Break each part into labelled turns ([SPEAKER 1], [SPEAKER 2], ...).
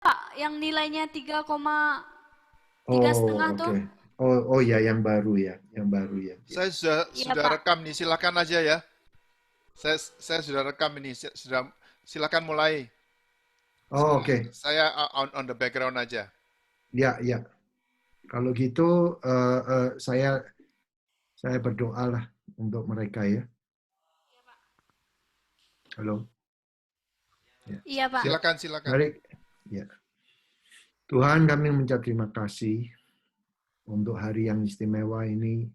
[SPEAKER 1] Pak, yang nilainya 3,5
[SPEAKER 2] Oh,
[SPEAKER 1] tuh.
[SPEAKER 2] oke. Oh ya, yang baru ya, yang baru ya. Ya.
[SPEAKER 3] Saya sudah
[SPEAKER 1] Iya,
[SPEAKER 3] sudah
[SPEAKER 1] Pak.
[SPEAKER 3] rekam nih, silakan aja ya. Saya sudah rekam ini, sudah silakan mulai.
[SPEAKER 2] Oh, oke.
[SPEAKER 3] Saya on the background aja.
[SPEAKER 2] Ya, ya. Kalau gitu, saya berdoa lah untuk mereka ya. Halo. Ya.
[SPEAKER 1] Iya, Pak.
[SPEAKER 2] Ya,
[SPEAKER 3] Silakan, silakan.
[SPEAKER 2] mari. Ya. Tuhan, kami mengucap terima kasih untuk hari yang istimewa ini.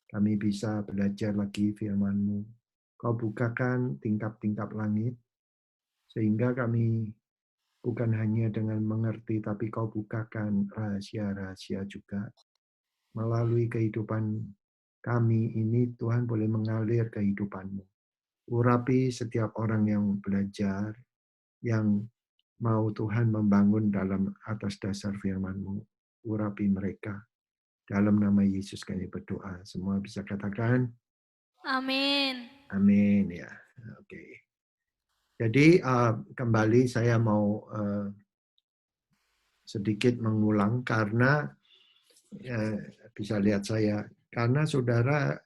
[SPEAKER 2] Kami bisa belajar lagi firman-Mu. Kau bukakan tingkap-tingkap langit, sehingga kami bukan hanya dengan mengerti, tapi kau bukakan rahasia-rahasia juga. Melalui kehidupan kami ini, Tuhan boleh mengalir kehidupan-Mu. Urapi setiap orang yang belajar, yang mau Tuhan membangun dalam atas dasar firman-Mu. Urapi mereka. Dalam nama Yesus kami berdoa. Semua bisa katakan,
[SPEAKER 1] Amin.
[SPEAKER 2] amin ya. Oke. Jadi kembali saya mau sedikit mengulang karena bisa lihat saya. Karena saudara,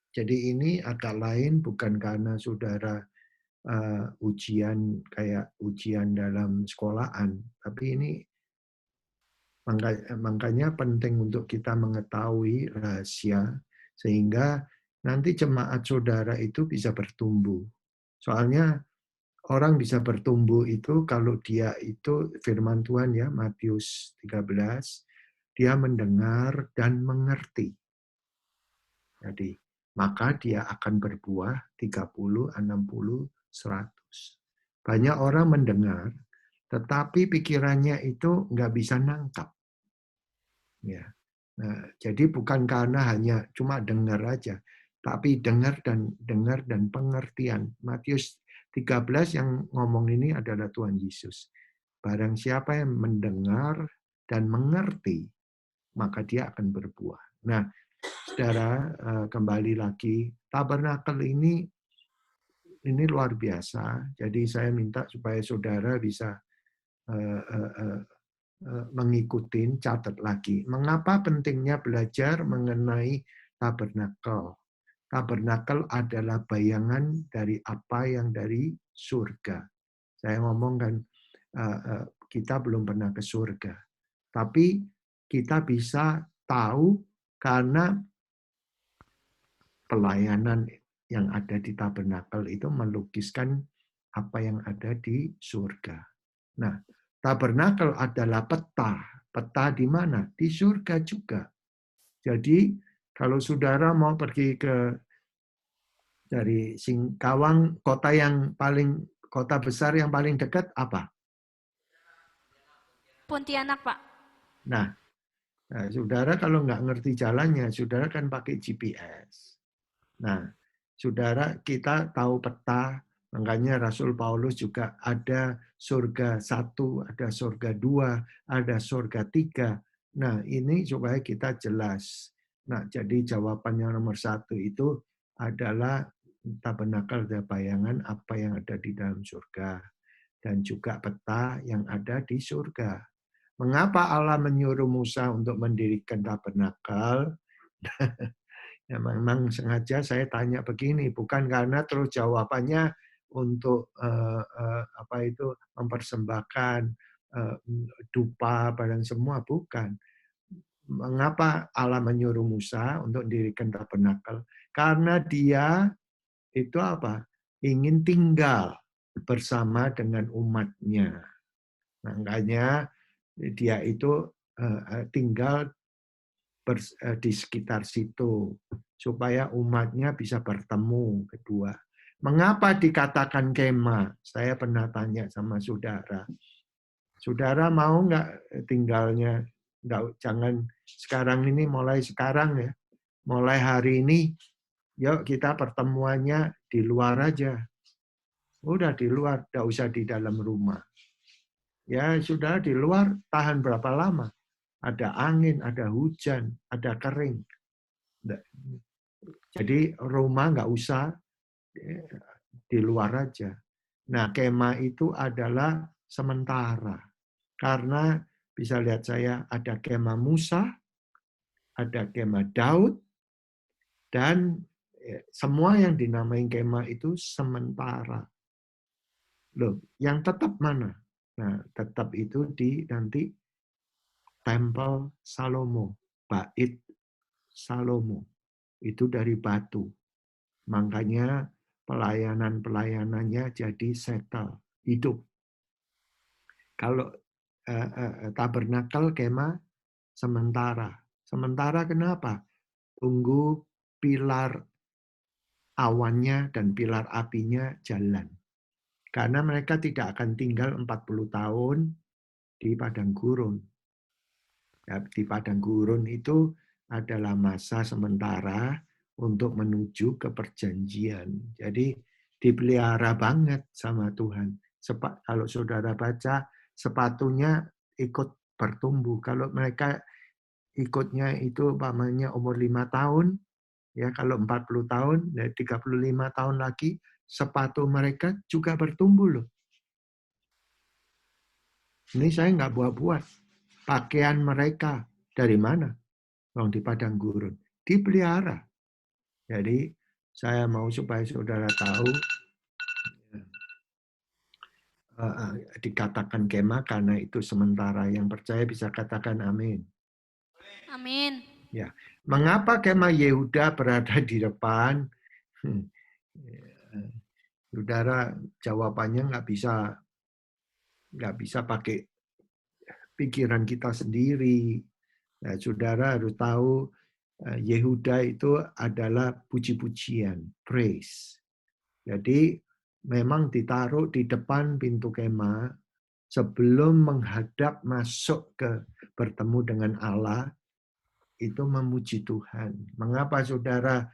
[SPEAKER 2] jadi ini agak lain bukan karena saudara ujian kayak ujian dalam sekolahan, tapi ini makanya penting untuk kita mengetahui rahasia sehingga nanti jemaat saudara itu bisa bertumbuh. Soalnya orang bisa bertumbuh itu kalau dia itu firman Tuhan ya, Matius 13, dia mendengar dan mengerti. Jadi, maka dia akan berbuah 30, 60, 100. Banyak orang mendengar, tetapi pikirannya itu nggak bisa nangkap. Ya. Nah, jadi bukan karena hanya cuma dengar aja, tapi dengar dan pengertian. Matius 13 yang ngomong ini adalah Tuhan Yesus. Barang siapa yang mendengar dan mengerti, maka dia akan berbuah. Nah, saudara, kembali lagi, tabernakel ini luar biasa. Jadi saya minta supaya saudara bisa mengikuti, catat lagi. Mengapa pentingnya belajar mengenai tabernakel? Tabernakel adalah bayangan dari apa yang dari surga. Saya ngomong kan, kita belum pernah ke surga. Tapi kita bisa tahu karena pelayanan yang ada di tabernakel itu melukiskan apa yang ada di surga. Nah, tabernakel adalah peta. Peta di mana? Di surga juga. Jadi, kalau saudara mau pergi dari Singkawang, kota besar yang paling dekat apa?
[SPEAKER 1] Pontianak, Pak.
[SPEAKER 2] Nah, saudara kalau nggak ngerti jalannya, saudara kan pakai GPS. Nah, saudara, kita tahu peta, makanya Rasul Paulus juga ada surga 1, ada surga 2, ada surga 3. Nah, ini supaya kita jelas. Nah, jadi jawaban yang nomor 1 itu adalah tabernakel ada bayangan apa yang ada di dalam surga. Dan juga peta yang ada di surga. Mengapa Allah menyuruh Musa untuk mendirikan tabernakel? Ya, memang sengaja saya tanya begini, bukan karena terus jawabannya untuk apa itu mempersembahkan dupa barang semua, bukan. Mengapa Allah menyuruh Musa untuk mendirikan tabernakel? Karena dia itu apa? Ingin tinggal bersama dengan umatnya. Makanya dia itu tinggal di sekitar situ supaya umatnya bisa bertemu kedua. Mengapa dikatakan kemah? Saya pernah tanya sama saudara. Saudara mau nggak tinggalnya? Nggak, jangan sekarang ini, mulai sekarang ya. Mulai hari ini, yuk kita pertemuannya di luar aja. Udah di luar, nggak usah di dalam rumah. Ya sudah di luar, tahan berapa lama? Ada angin, ada hujan, ada kering. Jadi rumah nggak usah, di luar aja. Nah, kemah itu adalah sementara. Karena bisa lihat saya ada kemah Musa, ada kemah Daud, dan semua yang dinamai kemah itu sementara. Loh, yang tetap mana? Nah, tetap itu di nanti Tempel Salomo, Bait Salomo. Itu dari batu. Makanya pelayanannya jadi settle, hidup. Kalau tabernakel kemah sementara. Sementara kenapa? Tunggu pilar awannya dan pilar apinya jalan. Karena mereka tidak akan tinggal 40 tahun di padang gurun. Ya, di padang gurun itu adalah masa sementara untuk menuju ke perjanjian. Jadi dipelihara banget sama Tuhan. Kalau saudara baca, sepatunya ikut bertumbuh. Kalau mereka ikutnya itu umpamanya umur 5 tahun, ya kalau 40 tahun, 35 tahun lagi, sepatu mereka juga bertumbuh loh. Ini saya nggak buat-buat. Pakaian mereka dari mana? Orang di padang gurun. Dipelihara. Jadi saya mau supaya saudara tahu, dikatakan kemah karena itu sementara. Yang percaya bisa katakan amin.
[SPEAKER 1] Amin.
[SPEAKER 2] Ya, mengapa kemah Yehuda berada di depan? Saudara, jawabannya nggak bisa pakai pikiran kita sendiri. Nah, saudara harus tahu Yehuda itu adalah puji-pujian, praise. Jadi memang ditaruh di depan pintu kemah sebelum menghadap masuk ke bertemu dengan Allah, itu memuji Tuhan. Mengapa saudara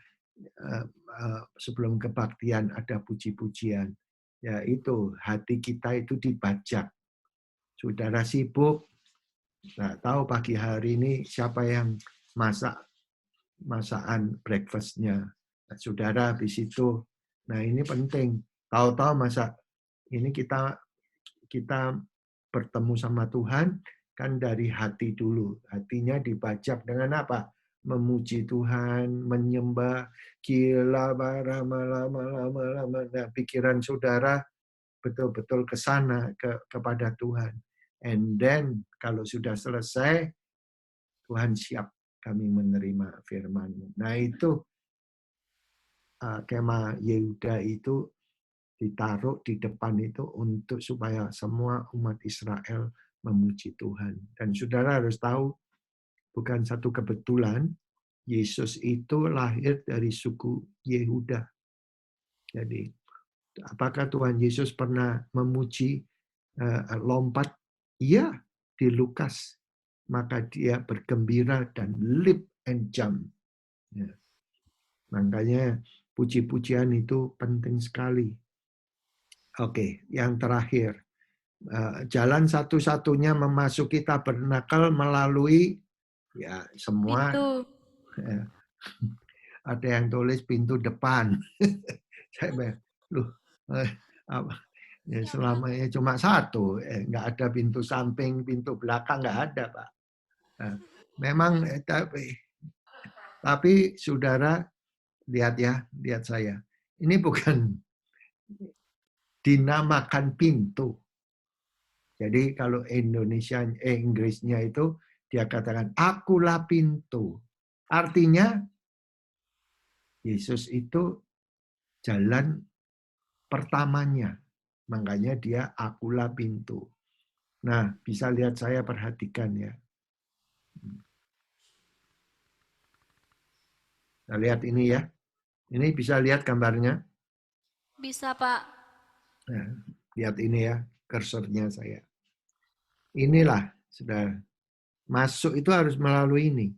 [SPEAKER 2] sebelum kebaktian ada puji-pujian? Ya itu, hati kita itu dibajak. Saudara sibuk, nggak tahu pagi hari ini siapa yang masakan breakfast-nya. Nah, saudara habis itu, nah ini penting. Tahu-tahu ini kita bertemu sama Tuhan kan dari hati dulu. Hatinya dibajak dengan apa? Memuji Tuhan, menyembah, gila, lama-lama. Nah, pikiran saudara betul-betul ke sana, kepada Tuhan. And then, kalau sudah selesai, Tuhan siap kami menerima firman-Mu. Nah, itu kemah Yehuda itu ditaruh di depan itu untuk supaya semua umat Israel memuji Tuhan. Dan saudara harus tahu, bukan satu kebetulan, Yesus itu lahir dari suku Yehuda. Jadi, apakah Tuhan Yesus pernah memuji lompat? Iya, di Lukas. Maka dia bergembira dan leap and jump. Ya. Makanya puji-pujian itu penting sekali. Oke, yang terakhir. Jalan satu-satunya memasuki tabernakel melalui ya semua
[SPEAKER 1] Pintu.
[SPEAKER 2] ada yang tulis pintu depan. Saya bilang, loh, ya selamanya cuma satu, nggak ada pintu samping, pintu belakang nggak ada, Pak. Nah, memang tapi saudara lihat saya. Ini bukan dinamakan pintu. Jadi kalau Inggrisnya itu dia katakan akulah pintu. Artinya Yesus itu jalan pertamanya. Makanya dia akulah pintu. Nah, bisa lihat saya perhatikan ya. Nah, lihat ini ya. Ini bisa lihat gambarnya.
[SPEAKER 1] Bisa, Pak.
[SPEAKER 2] Nah, lihat ini ya, kursornya saya. Inilah, sudah masuk itu harus melalui ini.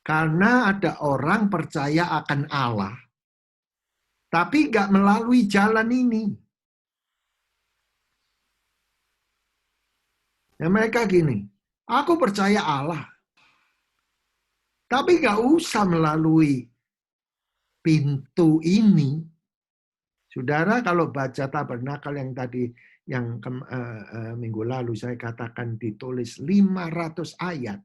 [SPEAKER 2] Karena ada orang percaya akan Allah, tapi nggak melalui jalan ini. Nah, mereka gini, aku percaya Allah, tapi nggak usah melalui pintu ini. Saudara kalau baca tabernakel yang tadi yang minggu lalu saya katakan ditulis 500 ayat.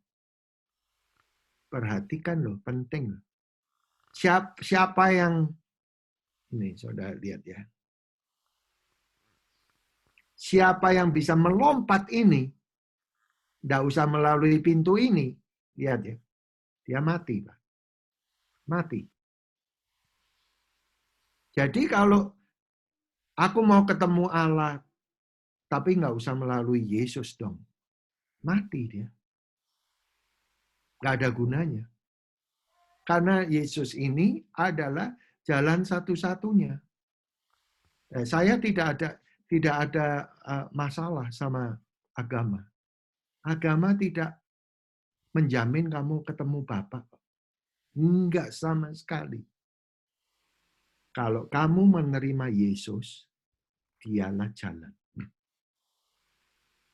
[SPEAKER 2] Perhatikan loh, penting. Siapa yang, ini saudara lihat ya. Siapa yang bisa melompat ini, tidak usah melalui pintu ini, lihat ya. Dia mati, Pak. Mati. Jadi kalau aku mau ketemu Allah, tapi nggak usah melalui Yesus dong. Mati dia. Nggak ada gunanya. Karena Yesus ini adalah jalan satu-satunya. Saya tidak ada masalah sama agama. Agama tidak menjamin kamu ketemu Bapa. Enggak sama sekali. Kalau kamu menerima Yesus, dialah jalan.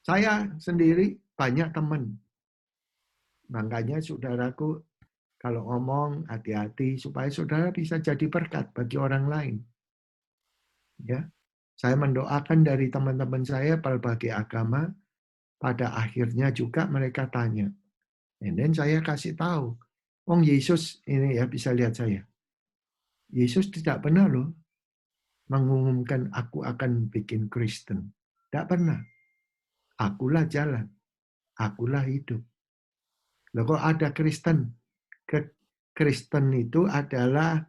[SPEAKER 2] Saya sendiri banyak teman. Makanya saudaraku, kalau ngomong hati-hati supaya saudara bisa jadi berkat bagi orang lain. Ya, saya mendoakan dari teman-teman saya berbagai agama, pada akhirnya juga mereka tanya. And then saya kasih tahu, Yesus ini ya bisa lihat saya. Yesus tidak pernah loh mengumumkan aku akan bikin Kristen. Tidak pernah. Akulah jalan. Akulah hidup. Loh kok ada Kristen? Kristen itu adalah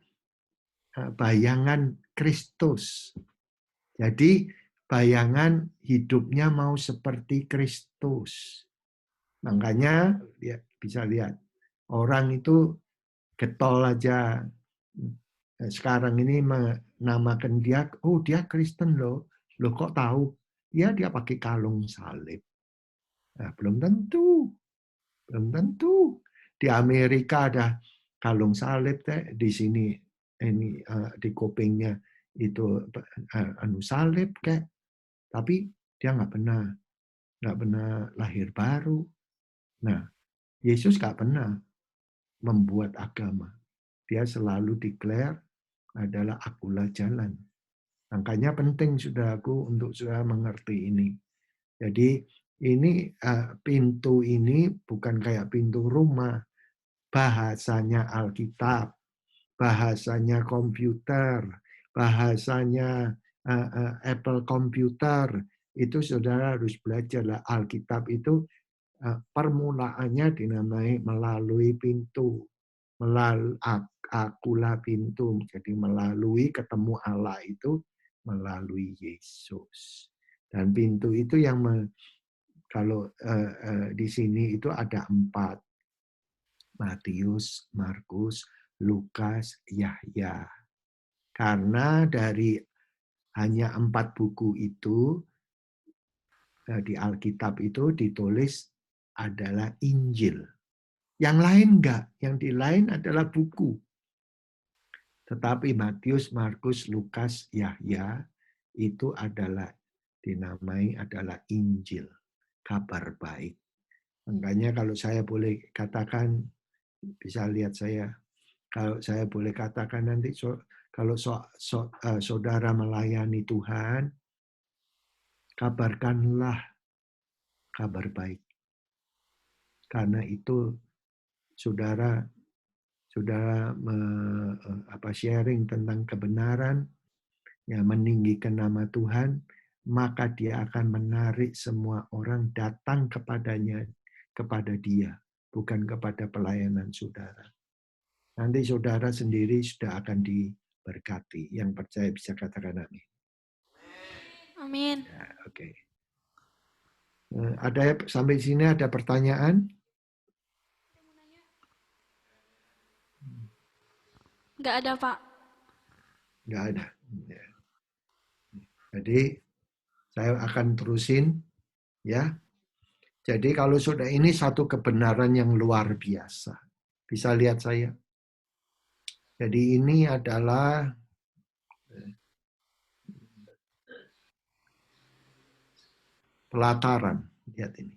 [SPEAKER 2] bayangan Kristus. Jadi bayangan hidupnya mau seperti Kristus. Makanya bisa lihat orang itu getol aja. Sekarang ini menamakan dia, oh dia Kristen loh. Loh kok tahu? Ya dia pakai kalung salib. Nah, belum tentu. Belum tentu. Di Amerika ada kalung salib, di sini ini di kupingnya itu salib kayak. Tapi dia nggak pernah lahir baru. Nah, Yesus nggak pernah membuat agama. Dia selalu declare adalah akulah jalan. Makanya penting saudaraku untuk saudara mengerti ini. Jadi ini pintu ini bukan kayak pintu rumah. Bahasanya Alkitab, bahasanya komputer, bahasanya Apple komputer. Itu saudara harus belajar lah. Alkitab itu permulaannya dinamai melalui pintu. Akulah pintu. Jadi melalui ketemu Allah itu melalui Yesus. Dan pintu itu yang kalau di sini itu ada 4. Matius, Markus, Lukas, Yahya. Karena dari hanya 4 buku itu di Alkitab itu ditulis adalah Injil. Yang lain enggak, yang di lain adalah buku. Tetapi Matius, Markus, Lukas, Yahya itu adalah dinamai adalah Injil, kabar baik. Makanya kalau saya boleh katakan, bisa lihat saya, kalau saya boleh katakan nanti kalau saudara melayani Tuhan, kabarkanlah kabar baik. Karena itu saudara sharing tentang kebenaran, ya meninggikan nama Tuhan, maka dia akan menarik semua orang datang kepada dia, bukan kepada pelayanan saudara. Nanti saudara sendiri sudah akan diberkati. Yang percaya bisa katakan amin.
[SPEAKER 1] Amin.
[SPEAKER 2] Ya, oke. Ada sampai sini ada pertanyaan?
[SPEAKER 1] Nggak ada, Pak.
[SPEAKER 2] Nggak ada. Ya. Jadi saya akan terusin, ya. Jadi kalau sudah ini satu kebenaran yang luar biasa. Bisa lihat saya. Jadi ini adalah pelataran. Lihat ini.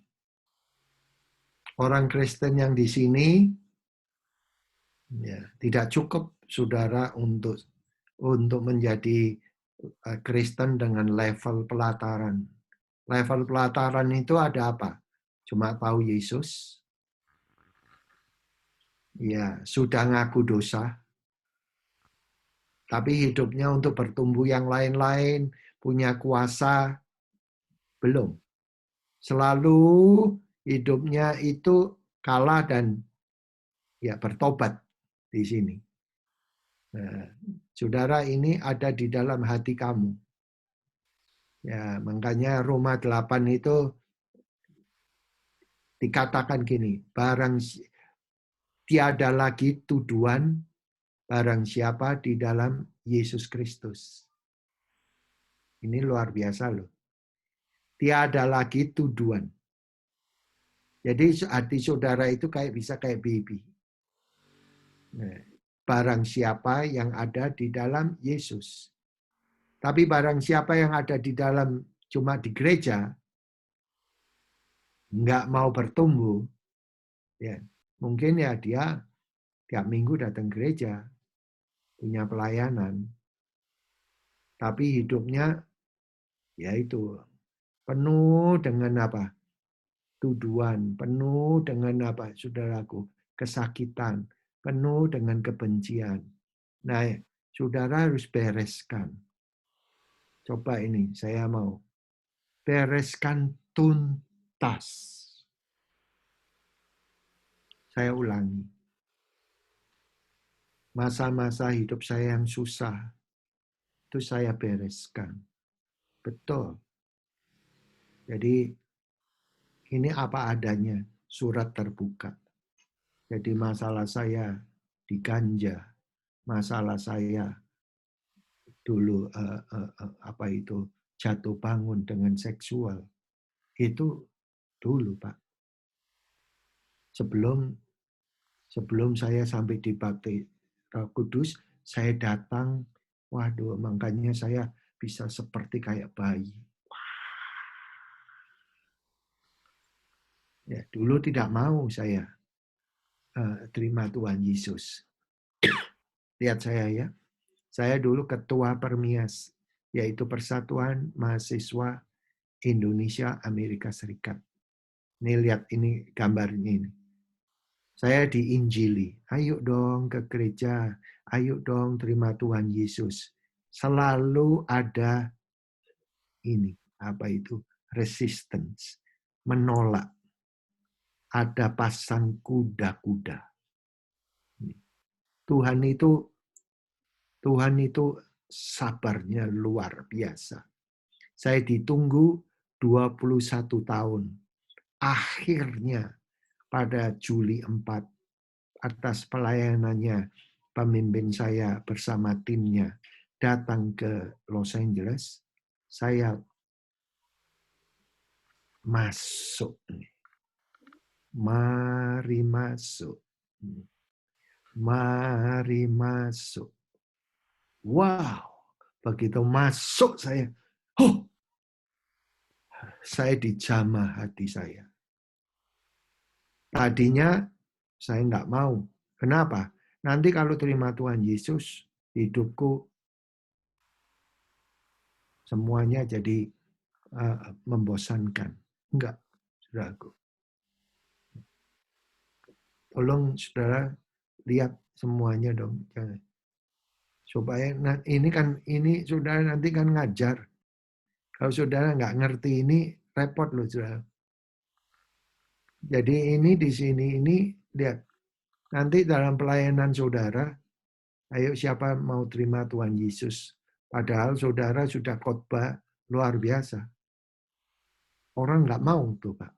[SPEAKER 2] Orang Kristen yang di sini ya, tidak cukup saudara untuk menjadi Kristen dengan level pelataran. Level pelataran itu ada apa? Cuma tahu Yesus, ya sudah ngaku dosa, tapi hidupnya untuk bertumbuh yang lain-lain, punya kuasa, belum. Selalu hidupnya itu kalah dan ya bertobat di sini. Nah, saudara, ini ada di dalam hati kamu. Ya, makanya Roma 8 itu dikatakan gini, tiada lagi tuduhan barang siapa di dalam Yesus Kristus. Ini luar biasa loh. Tiada lagi tuduhan. Jadi hati saudara itu bisa kayak baby. Nah, barang siapa yang ada di dalam Yesus. Tapi barang siapa yang ada di dalam cuma di gereja, nggak mau bertumbuh, ya mungkin ya dia tiap minggu datang gereja, punya pelayanan, tapi hidupnya yaitu penuh dengan apa? Tuduhan, penuh dengan apa, saudaraku? Kesakitan, penuh dengan kebencian. Nah, saudara harus bereskan. Coba ini, saya mau bereskan tuntas. Saya ulangi. Masa-masa hidup saya yang susah, itu saya bereskan. Betul. Jadi, ini apa adanya, surat terbuka. Jadi masalah saya diganja, masalah saya dulu apa itu jatuh bangun dengan seksual, itu dulu Pak. Sebelum saya sampai dibaptis Roh Kudus, saya datang, waduh, makanya saya bisa seperti kayak bayi. Ya, dulu tidak mau saya terima Tuhan Yesus. Lihat saya ya. Saya dulu ketua Permias, yaitu Persatuan Mahasiswa Indonesia Amerika Serikat. Ini lihat ini gambarnya ini. Saya diinjili, ayo dong ke gereja, ayo dong terima Tuhan Yesus. Selalu ada ini, apa itu? Resistance, menolak. Ada pasang kuda-kuda. Tuhan itu sabarnya luar biasa. Saya ditunggu 21 tahun. Akhirnya pada Juli 4 atas pelayanannya pemimpin saya bersama timnya datang ke Los Angeles, saya masuk. Mari masuk. Mari masuk. Wow, begitu masuk saya dijamah hati saya. Tadinya saya nggak mau. Kenapa? Nanti kalau terima Tuhan Yesus, hidupku semuanya jadi membosankan. Enggak, saudaraku. Tolong saudara lihat semuanya dong. Supaya ini saudara nanti kan ngajar. Kalau saudara nggak ngerti ini, repot loh saudara. Jadi ini di sini ini lihat. Nanti dalam pelayanan saudara, ayo siapa mau terima Tuhan Yesus. Padahal saudara sudah khotbah luar biasa. Orang nggak mau tuh Pak.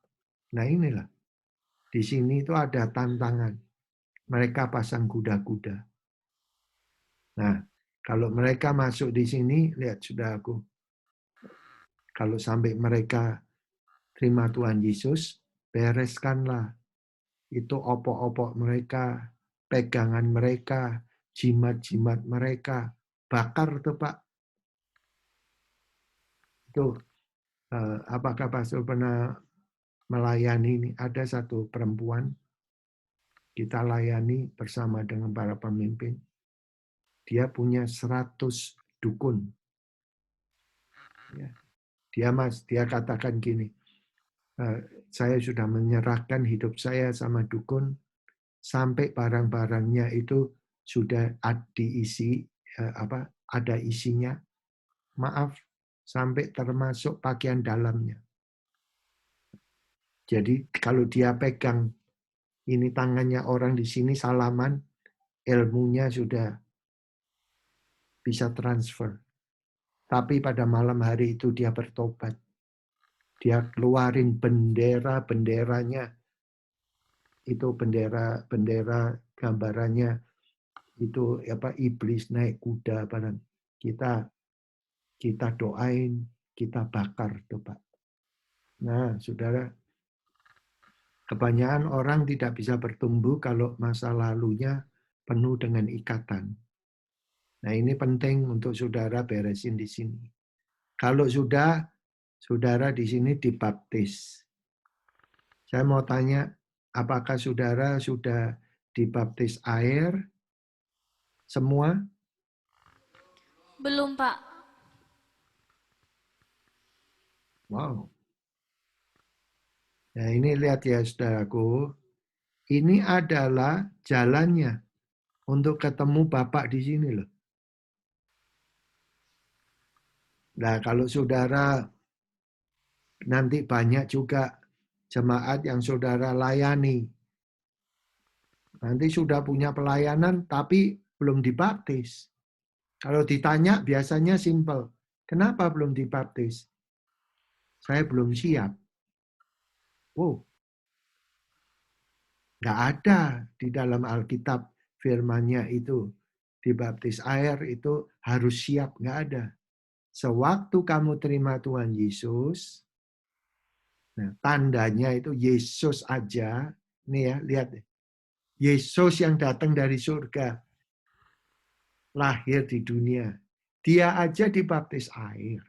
[SPEAKER 2] Nah inilah. Di sini itu ada tantangan. Mereka pasang kuda-kuda. Nah, kalau mereka masuk di sini, lihat sudah aku. Kalau sampai mereka terima Tuhan Yesus, bereskanlah. Itu opok-opok mereka, pegangan mereka, jimat-jimat mereka. Bakar tuh Pak. Itu apakah Pastor pernah melayani ini? Ada satu perempuan, kita layani bersama dengan para pemimpin. Dia punya 100 dukun. Ya. Dia katakan gini, saya sudah menyerahkan hidup saya sama dukun sampai barang-barangnya itu sudah diisi ada isinya. Maaf, sampai termasuk pakaian dalamnya. Jadi kalau dia pegang ini tangannya orang di sini salaman, ilmunya sudah bisa transfer. Tapi pada malam hari itu dia bertobat. Dia keluarin bendera-benderanya. Itu bendera gambarannya itu iblis naik kuda barang. Kita doain, kita bakar tuh Pak. Nah, Saudara, kebanyakan orang tidak bisa bertumbuh kalau masa lalunya penuh dengan ikatan. Nah, ini penting untuk Saudara beresin di sini. Kalau sudah, Saudara di sini dibaptis. Saya mau tanya, apakah Saudara sudah dibaptis air? Semua?
[SPEAKER 1] Belum, Pak.
[SPEAKER 2] Wow. Nah, ini lihat ya, Saudaraku. Ini adalah jalannya untuk ketemu Bapak di sini loh. Nah, kalau Saudara nanti banyak juga jemaat yang Saudara layani. Nanti sudah punya pelayanan tapi belum dibaptis. Kalau ditanya biasanya simpel. Kenapa belum dibaptis? Saya belum siap. Oh, nggak ada di dalam Alkitab firman-Nya itu. Dibaptis air itu harus siap, nggak ada. Sewaktu kamu terima Tuhan Yesus, nah, tandanya itu Yesus aja, nih ya, lihat deh. Yesus yang datang dari surga, lahir di dunia. Dia aja dibaptis air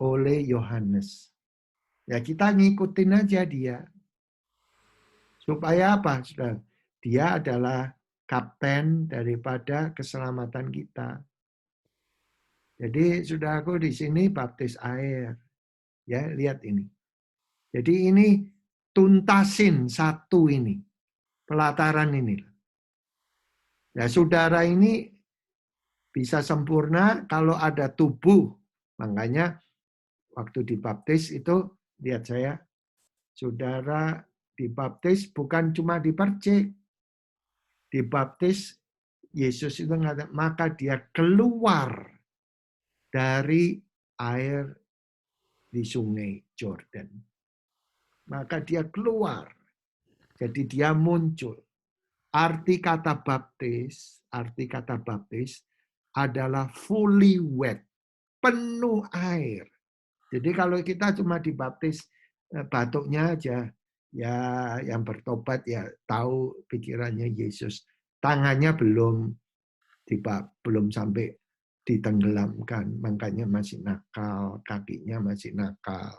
[SPEAKER 2] oleh Yohanes. Ya kita ngikutin aja dia. Supaya apa? Dia adalah kapten daripada keselamatan kita. Jadi saudaraku di sini baptis air. Ya, lihat ini. Jadi ini tuntasin satu ini. Pelataran ini. Ya, saudara ini bisa sempurna kalau ada tubuh. Makanya waktu dibaptis itu, lihat saya, saudara dibaptis bukan cuma dipercik. Dibaptis, Yesus itu mengatakan, maka dia keluar dari air di sungai Jordan. Maka dia keluar. Jadi dia muncul. Arti kata baptis adalah fully wet, penuh air. Jadi kalau kita cuma dibaptis batuknya aja, ya yang bertobat ya tahu pikirannya Yesus. Tangannya belum sampai ditenggelamkan, makanya masih nakal, kakinya masih nakal.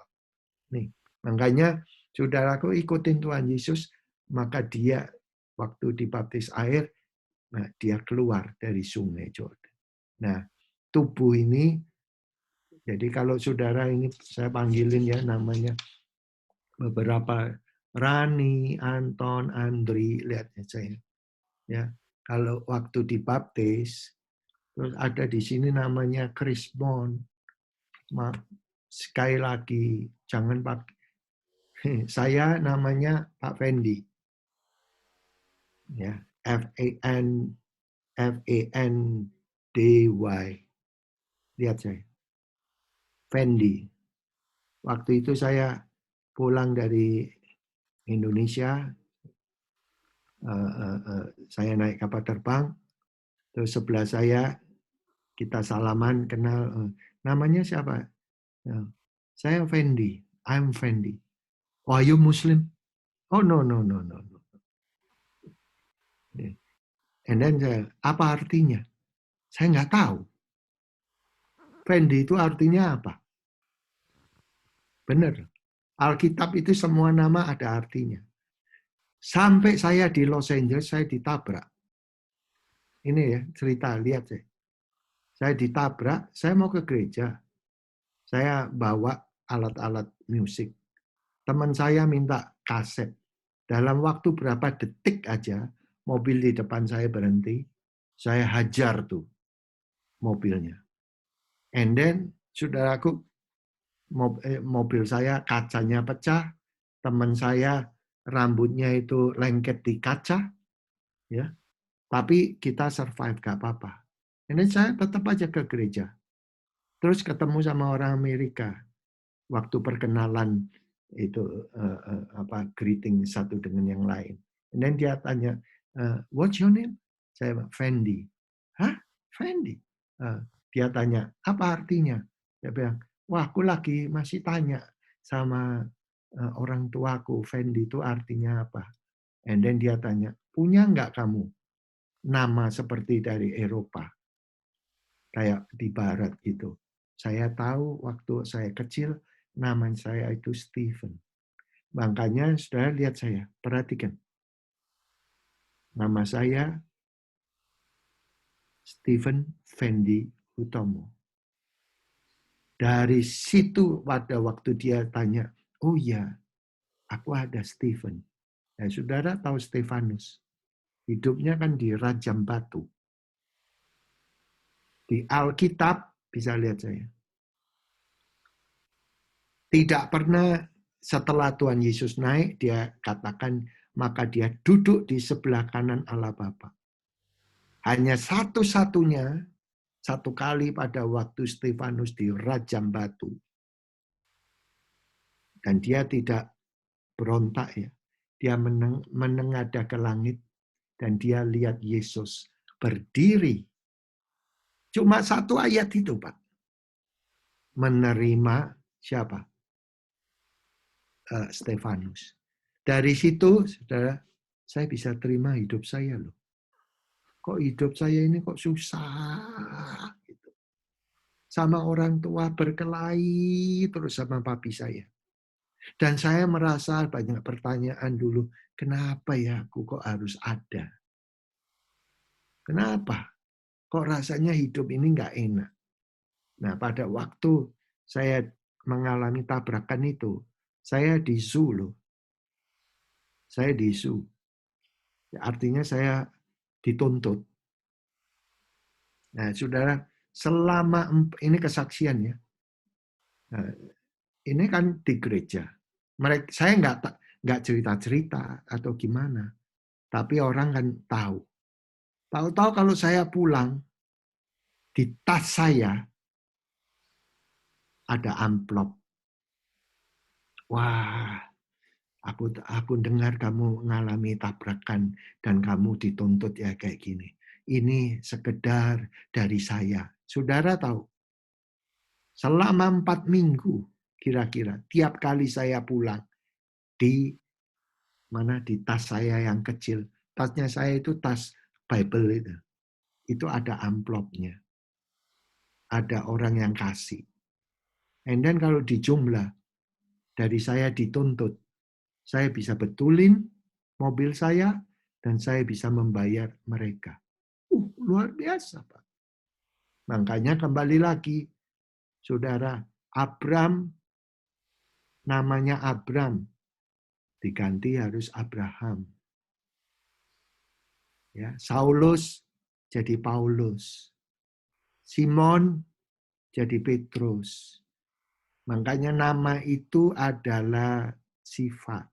[SPEAKER 2] Nih, makanya saudaraku ikutin Tuhan Yesus, maka dia waktu dibaptis air, nah dia keluar dari sungai Jordan. Nah, tubuh ini, jadi kalau saudara ini saya panggilin ya namanya beberapa Rani, Anton, Andri, lihat ya saya. Ya, kalau waktu dibaptis, terus ada di sini namanya Krismon. Sekali lagi, jangan pakai. Saya namanya Pak Fendi. Ya, F-A-N-D-Y. Lihat saya. Fendi. Waktu itu saya pulang dari Indonesia, saya naik kapal terbang, terus sebelah saya kita salaman, kenal, namanya siapa? Saya Fendi, I'm Fendi. Oh, are you Muslim? Oh, no. And then apa artinya? Saya nggak tahu. Fendi itu artinya apa? Benar. Alkitab itu semua nama ada artinya. Sampai saya di Los Angeles, saya ditabrak. Ini ya cerita, lihat saya. Saya ditabrak, saya mau ke gereja. Saya bawa alat-alat musik. Teman saya minta kaset. Dalam waktu berapa detik aja, mobil di depan saya berhenti. Saya hajar tuh mobilnya. And then, saudaraku, mobil saya kacanya pecah. Teman saya rambutnya itu lengket di kaca. Ya, tapi kita survive, gak apa-apa. And then saya tetap aja ke gereja. Terus ketemu sama orang Amerika. Waktu perkenalan itu greeting satu dengan yang lain. And then dia tanya, what's your name? Saya bilang, Fendi. Hah? Fendi? Dia tanya, apa artinya? Dia bilang, wah aku lagi masih tanya sama orang tuaku, Fendi itu artinya apa? And then dia tanya, punya nggak kamu nama seperti dari Eropa? Kayak di barat gitu. Saya tahu waktu saya kecil, nama saya itu Stephen. Makanya saudara lihat saya, perhatikan. Nama saya Stephen Fendi Hutomo. Dari situ pada waktu dia tanya, oh ya, aku ada Stephen. Ya, saudara tahu Stefanus. Hidupnya kan di rajam batu. Di Alkitab, bisa lihat saya. Tidak pernah setelah Tuhan Yesus naik, dia katakan, maka dia duduk di sebelah kanan Allah Bapa. Hanya satu-satunya, satu kali pada waktu Stefanus dirajam batu. Dan dia tidak berontak ya. Dia menengadah ke langit dan dia lihat Yesus berdiri. Cuma satu ayat itu, Pak. Menerima siapa? Stefanus. Dari situ, saudara, saya bisa terima hidup saya loh. Kok hidup saya ini kok susah? Gitu. Sama orang tua berkelahi terus sama papi saya. Dan saya merasa banyak pertanyaan dulu, kenapa ya aku kok harus ada? Kenapa? Kok rasanya hidup ini nggak enak? Nah, pada waktu saya mengalami tabrakan itu, saya di zoo loh. Saya di zoo. Artinya saya dituntut. Nah, saudara, selama ini kesaksian ya. Nah, ini kan di gereja. Saya nggak cerita-cerita atau gimana, tapi orang kan tahu. Tahu-tahu kalau saya pulang, di tas saya ada amplop. Wah, aku dengar kamu mengalami tabrakan dan kamu dituntut ya kayak gini. Ini sekedar dari saya. Saudara tahu, selama 4 minggu kira-kira, tiap kali saya pulang, di tas saya yang kecil. Tasnya saya itu tas Bible itu. Itu ada amplopnya. Ada orang yang kasih. And then kalau dijumlah, dari saya dituntut, saya bisa betulin mobil saya, dan saya bisa membayar mereka. Luar biasa, Pak. Makanya kembali lagi, saudara, Abram, namanya Abram, diganti harus Abraham. Ya, Saulus jadi Paulus. Simon jadi Petrus. Makanya nama itu adalah sifat.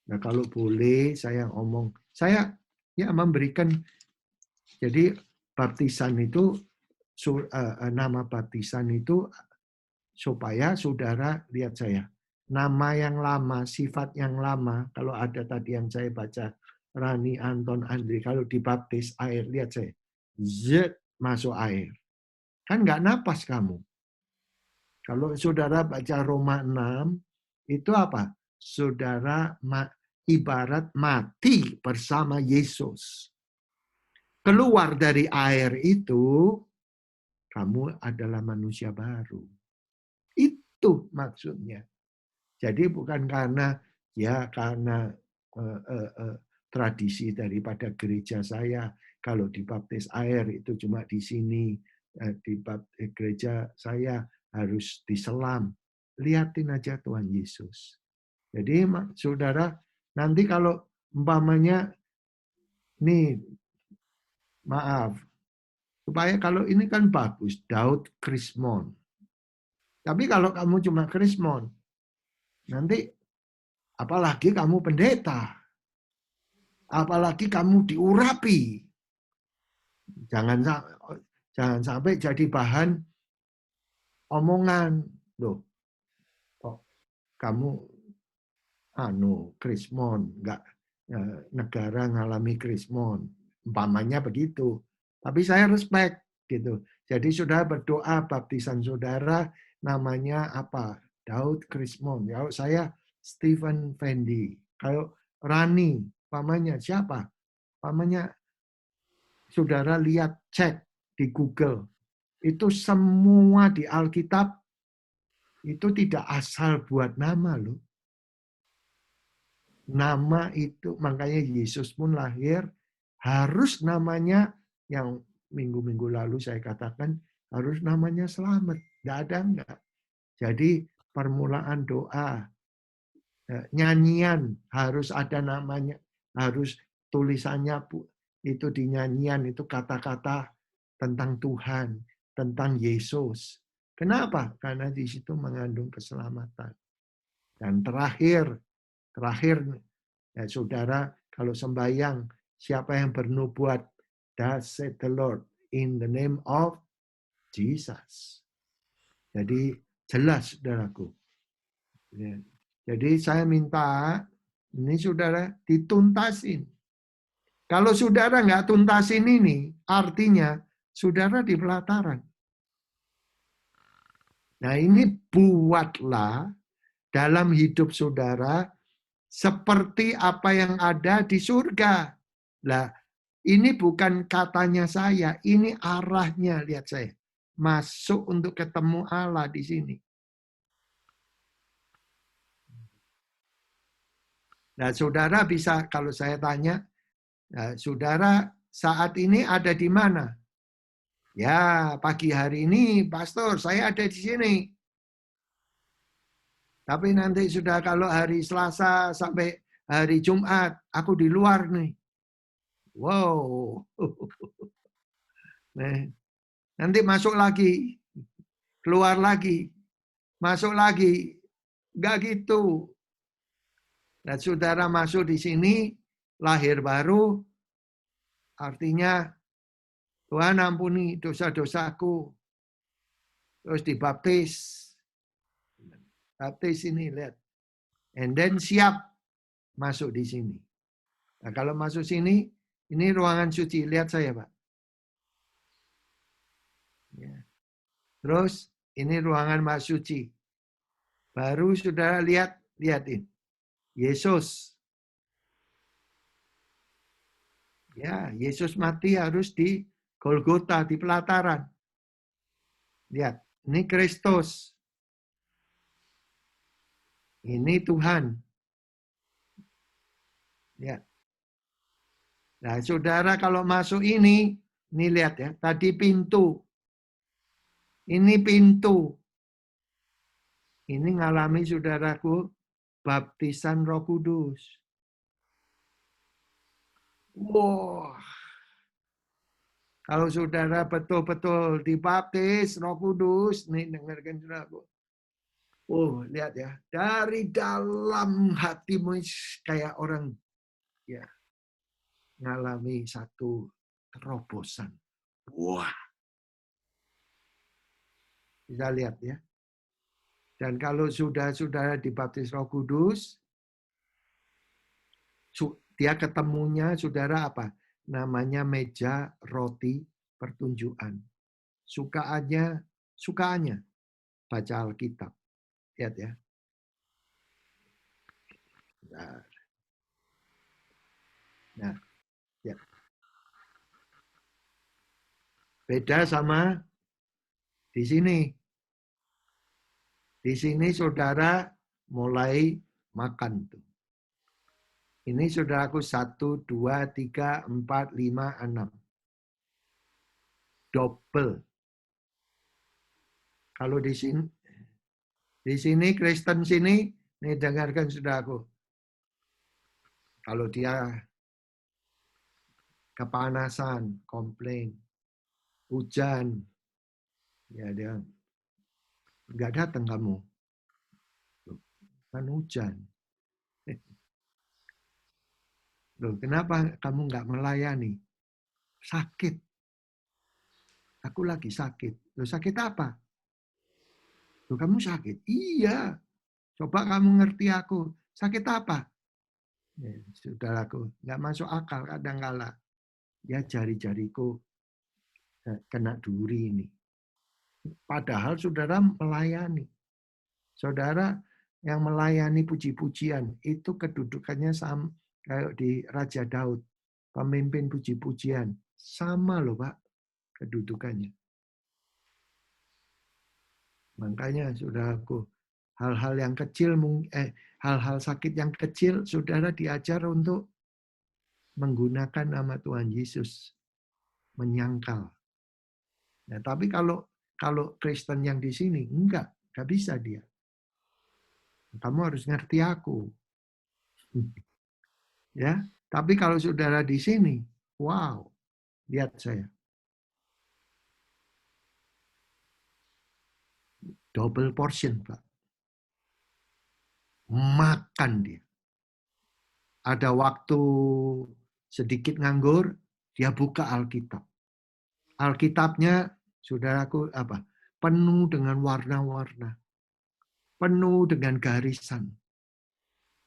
[SPEAKER 2] Nah, kalau boleh saya ngomong, saya ya memberikan, jadi baptisan itu, nama baptisan itu supaya saudara lihat saya. Nama yang lama, sifat yang lama, kalau ada tadi yang saya baca, Rani, Anton, Andri, kalau dibaptis air, lihat saya. Z masuk air. Kan nggak napas kamu. Kalau saudara baca Roma 6, itu apa? Saudara ibarat mati bersama Yesus. Keluar dari air itu, kamu adalah manusia baru. Itu maksudnya. Jadi bukan karena tradisi daripada gereja saya, kalau dibaptis air itu cuma di sini, di gereja saya harus diselam. Lihatin aja Tuhan Yesus. Jadi saudara, nanti kalau umpamanya, nih maaf, supaya kalau ini kan bagus, Daud Krismon. Tapi kalau kamu cuma Krismon, nanti apalagi kamu pendeta, apalagi kamu diurapi, jangan sampai jadi bahan omongan. Loh, kok kamu Krismon, enggak negara ngalami Krismon, umpamanya begitu. Tapi saya respect gitu. Jadi saudara berdoa baptisan saudara namanya apa? Daud Krismon. Kalau saya Stephen Fendi. Kalau Rani, umpamanya siapa? Umpamanya saudara lihat, cek di Google. Itu semua di Alkitab itu tidak asal buat nama loh. Nama itu, makanya Yesus pun lahir, harus namanya, yang minggu-minggu lalu saya katakan, harus namanya Selamat. Tidak ada enggak. Jadi permulaan doa, nyanyian, harus ada namanya, harus tulisannya itu di nyanyian, itu kata-kata tentang Tuhan, tentang Yesus. Kenapa? Karena di situ mengandung keselamatan. Dan terakhir, ya, saudara, kalau sembahyang, siapa yang bernubuat? Thus said the Lord, in the name of Jesus. Jadi jelas, saudaraku. Ya. Jadi saya minta, ini saudara dituntasin. Kalau saudara nggak tuntasin ini, artinya saudara di pelataran. Nah ini buatlah dalam hidup saudara seperti apa yang ada di surga. Lah, ini bukan katanya saya, ini arahnya, lihat saya. Masuk untuk ketemu Allah di sini. Nah, saudara bisa, kalau saya tanya, nah, saudara saat ini ada di mana? Ya, pagi hari ini, Pastor, saya ada di sini. Tapi nanti sudah kalau hari Selasa sampai hari Jumat, aku di luar nih. Wow. Nah, nanti masuk lagi, keluar lagi, masuk lagi. Enggak gitu. Dan saudara masuk di sini, lahir baru, artinya Tuhan ampuni dosa-dosaku. Terus dibaptis. Baptis ini, lihat. And then siap masuk di sini. Nah, kalau masuk sini, ini ruangan suci. Lihat saya, Pak. Ya. Terus, ini ruangan masuk suci. Baru saudara lihatin. Yesus. Ya, Yesus mati harus di Golgota, di pelataran. Lihat, ini Kristus. Ini Tuhan. Ya. Nah, saudara kalau masuk ini lihat ya, tadi pintu. Ini pintu. Ini ngalami saudaraku baptisan Roh Kudus. Wah. Kalau saudara betul-betul dibaptis Roh Kudus, nih dengarkan saudaraku. Oh, lihat ya, dari dalam hatimu kayak orang ya ngalami satu terobosan. Wah. Bisa lihat ya. Dan kalau sudah saudara dibaptis Roh Kudus, dia ketemunya saudara apa? Namanya meja roti pertunjukan. Sukaannya baca Alkitab. Lihat ya. Nah, ya. Beda sama di sini. Di sini saudara mulai makan tuh. Ini saudaraku 1, 2, 3, 4, 5, 6. Double. Kalau di sini Kristen sini, nih dengarkan saudaraku. Kalau dia kepanasan, komplain, hujan, ya dia nggak datang kamu, kan hujan. Loh, kenapa kamu nggak melayani? Sakit. Aku lagi sakit. Loh, sakit apa? Loh, kamu sakit? Iya. Coba kamu ngerti aku. Sakit apa? Ya, saudaraku, nggak masuk akal kadang-kala. Ya jari-jariku kena duri ini. Padahal saudara melayani. Saudara yang melayani puji-pujian, itu kedudukannya sama kayak di Raja Daud. Pemimpin puji-pujian. Sama loh Pak, kedudukannya. Makanya saudaraku, hal-hal yang kecil, hal-hal sakit yang kecil, saudara diajar untuk menggunakan nama Tuhan Yesus, menyangkal. Nah, tapi kalau Kristen yang di sini, enggak bisa dia. Kamu harus ngerti aku. Ya, tapi kalau saudara di sini, wow, lihat saya. Double portion, Pak. Makan dia. Ada waktu sedikit nganggur, dia buka Alkitab. Alkitabnya, saudaraku, apa? Penuh dengan warna-warna. Penuh dengan garisan.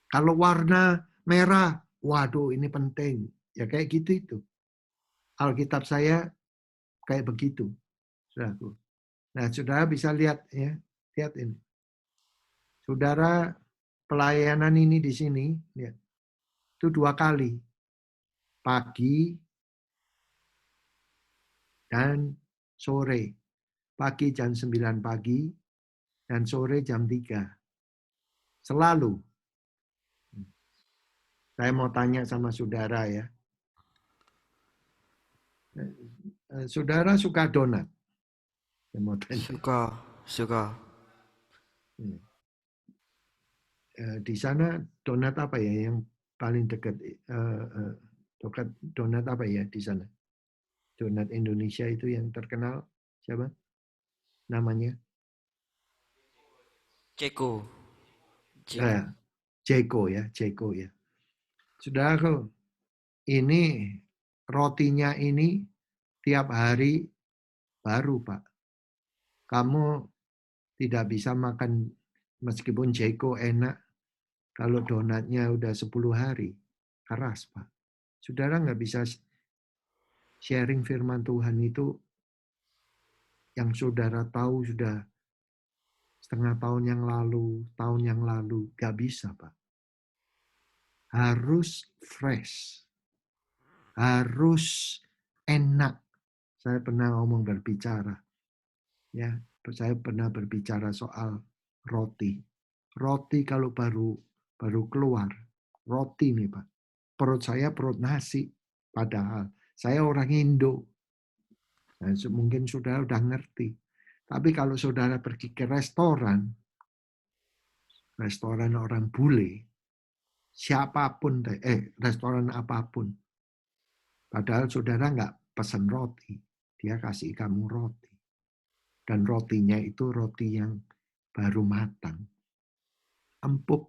[SPEAKER 2] Kalau warna merah, waduh ini penting. Ya kayak gitu itu. Alkitab saya kayak begitu, saudaraku. Nah, saudara bisa lihat ya, lihat ini. Saudara pelayanan ini di sini, lihat. Itu 2 kali. Pagi dan sore. Pagi jam 9 pagi dan sore jam 3. Selalu. Saya mau tanya sama saudara ya. Saudara suka donat? Saya mau tanya.
[SPEAKER 4] Suka.
[SPEAKER 2] Di sana donat apa ya yang paling dekat? Donat apa ya di sana? Donat Indonesia itu yang terkenal siapa? Namanya?
[SPEAKER 4] Ceko.
[SPEAKER 2] Jeko ya. Saudara, ini rotinya ini tiap hari baru, Pak. Kamu tidak bisa makan meskipun Jeko enak, kalau donatnya udah 10 hari, keras, Pak. Saudara nggak bisa sharing firman Tuhan itu yang saudara tahu sudah setengah tahun yang lalu, nggak bisa, Pak. Harus fresh. Harus enak. Saya pernah berbicara. Ya, saya pernah berbicara soal roti. Roti kalau baru keluar, roti nih Pak. Perut saya perut nasi. Padahal saya orang Indo. Nah, mungkin saudara udah ngerti. Tapi kalau saudara pergi ke restoran orang bule, siapapun, restoran apapun, padahal saudara nggak pesan roti, dia kasih kamu roti. Dan rotinya itu roti yang baru matang, empuk.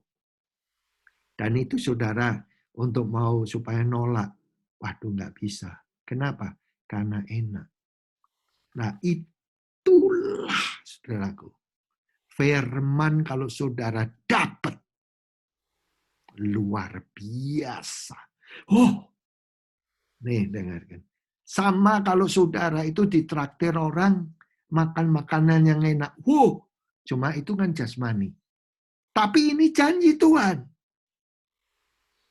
[SPEAKER 2] Dan itu saudara untuk mau supaya nolak, waduh nggak bisa. Kenapa? Karena enak. Nah itulah saudaraku. Firman kalau saudara dapat, luar biasa. Oh, nih dengarkan. Sama kalau saudara itu ditraktir orang, makan makanan yang enak. Cuma itu kan jasmani. Tapi ini janji Tuhan.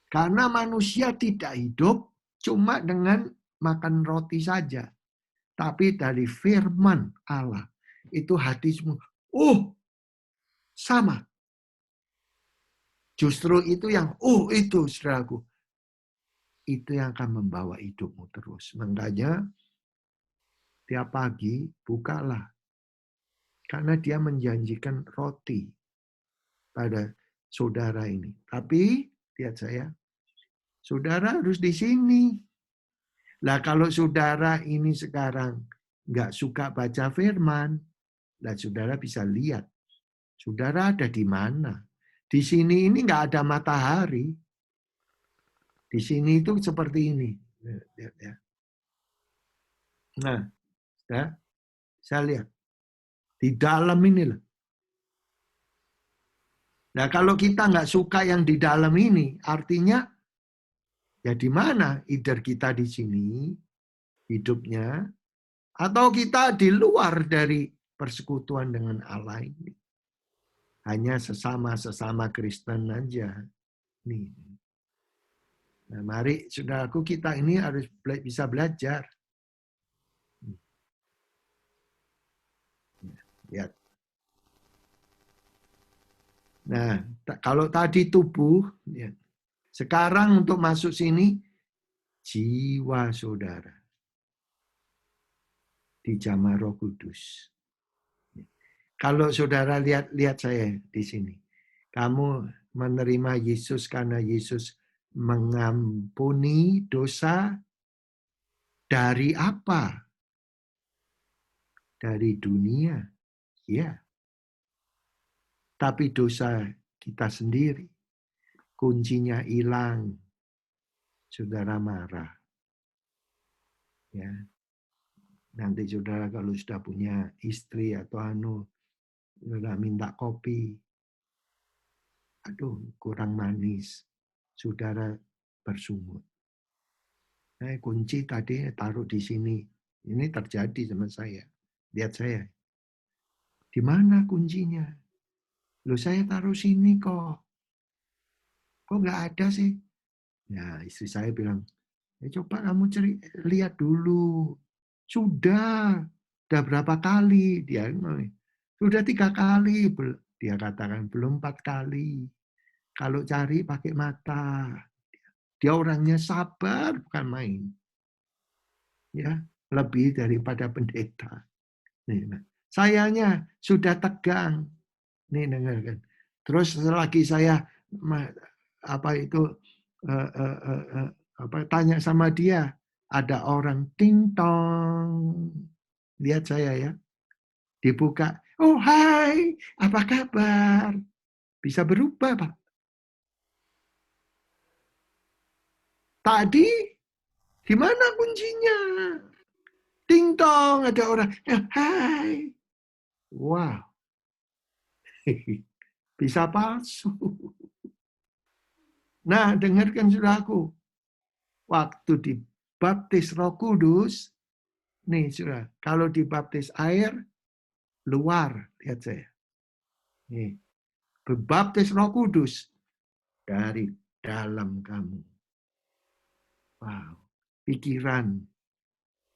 [SPEAKER 2] Karena manusia tidak hidup cuma dengan makan roti saja. Tapi dari firman Allah. Itu hati semua. Sama. Justru itu yang, itu saudaraku. Itu yang akan membawa hidupmu terus. Makanya tiap pagi bukalah Karena dia menjanjikan roti pada saudara ini. Tapi, lihat saya, saudara harus di sini. Nah, kalau saudara ini sekarang nggak suka baca firman, nah saudara bisa lihat, saudara ada di mana. Di sini ini nggak ada matahari. Di sini itu seperti ini. Lihat ya. Nah, saya lihat. Di dalam ini loh. Nah, kalau kita nggak suka yang di dalam ini, artinya ya di mana? Either kita di sini hidupnya, atau kita di luar dari persekutuan dengan Allah ini. Hanya sesama Kristen aja. Nih. Nah, mari saudaraku, kita ini harus bisa belajar. Lihat. Nah, kalau tadi tubuh, ya. Sekarang untuk masuk sini, jiwa saudara. Dijamah Roh Kudus. Kalau saudara lihat saya di sini. Kamu menerima Yesus karena Yesus mengampuni dosa dari apa? Dari dunia. Ya. Tapi dosa kita sendiri. Kuncinya hilang. Saudara marah. Ya. Nanti saudara kalau sudah punya istri atau saudara minta kopi. Aduh, kurang manis. Saudara bersungut. Kunci tadi taruh di sini. Ini terjadi sama saya. Lihat saya. Di mana kuncinya? Loh, saya taruh sini kok. Kok nggak ada sih? Ya, istri saya bilang, coba kamu lihat dulu. Sudah berapa kali? Dia sudah 3 kali. Dia katakan, belum 4 kali. Kalau cari pakai mata. Dia orangnya sabar, bukan main. Ya, lebih daripada pendeta. Nih, sayanya sudah tegang. Nih, dengarkan. Terus selagi saya tanya sama dia, ada orang ting tong. Lihat saya ya. Dibuka. Oh, hai, apa kabar? Bisa berubah, Pak. Tadi di mana kuncinya? Ting tong, ada orang. Hai. Wow. Bisa palsu. Nah, dengarkan saudaraku. Waktu dibaptis Roh Kudus, nih saudara, kalau dibaptis air, luar, lihat saya. Nih, baptis Roh Kudus dari dalam kamu. Wow, pikiran,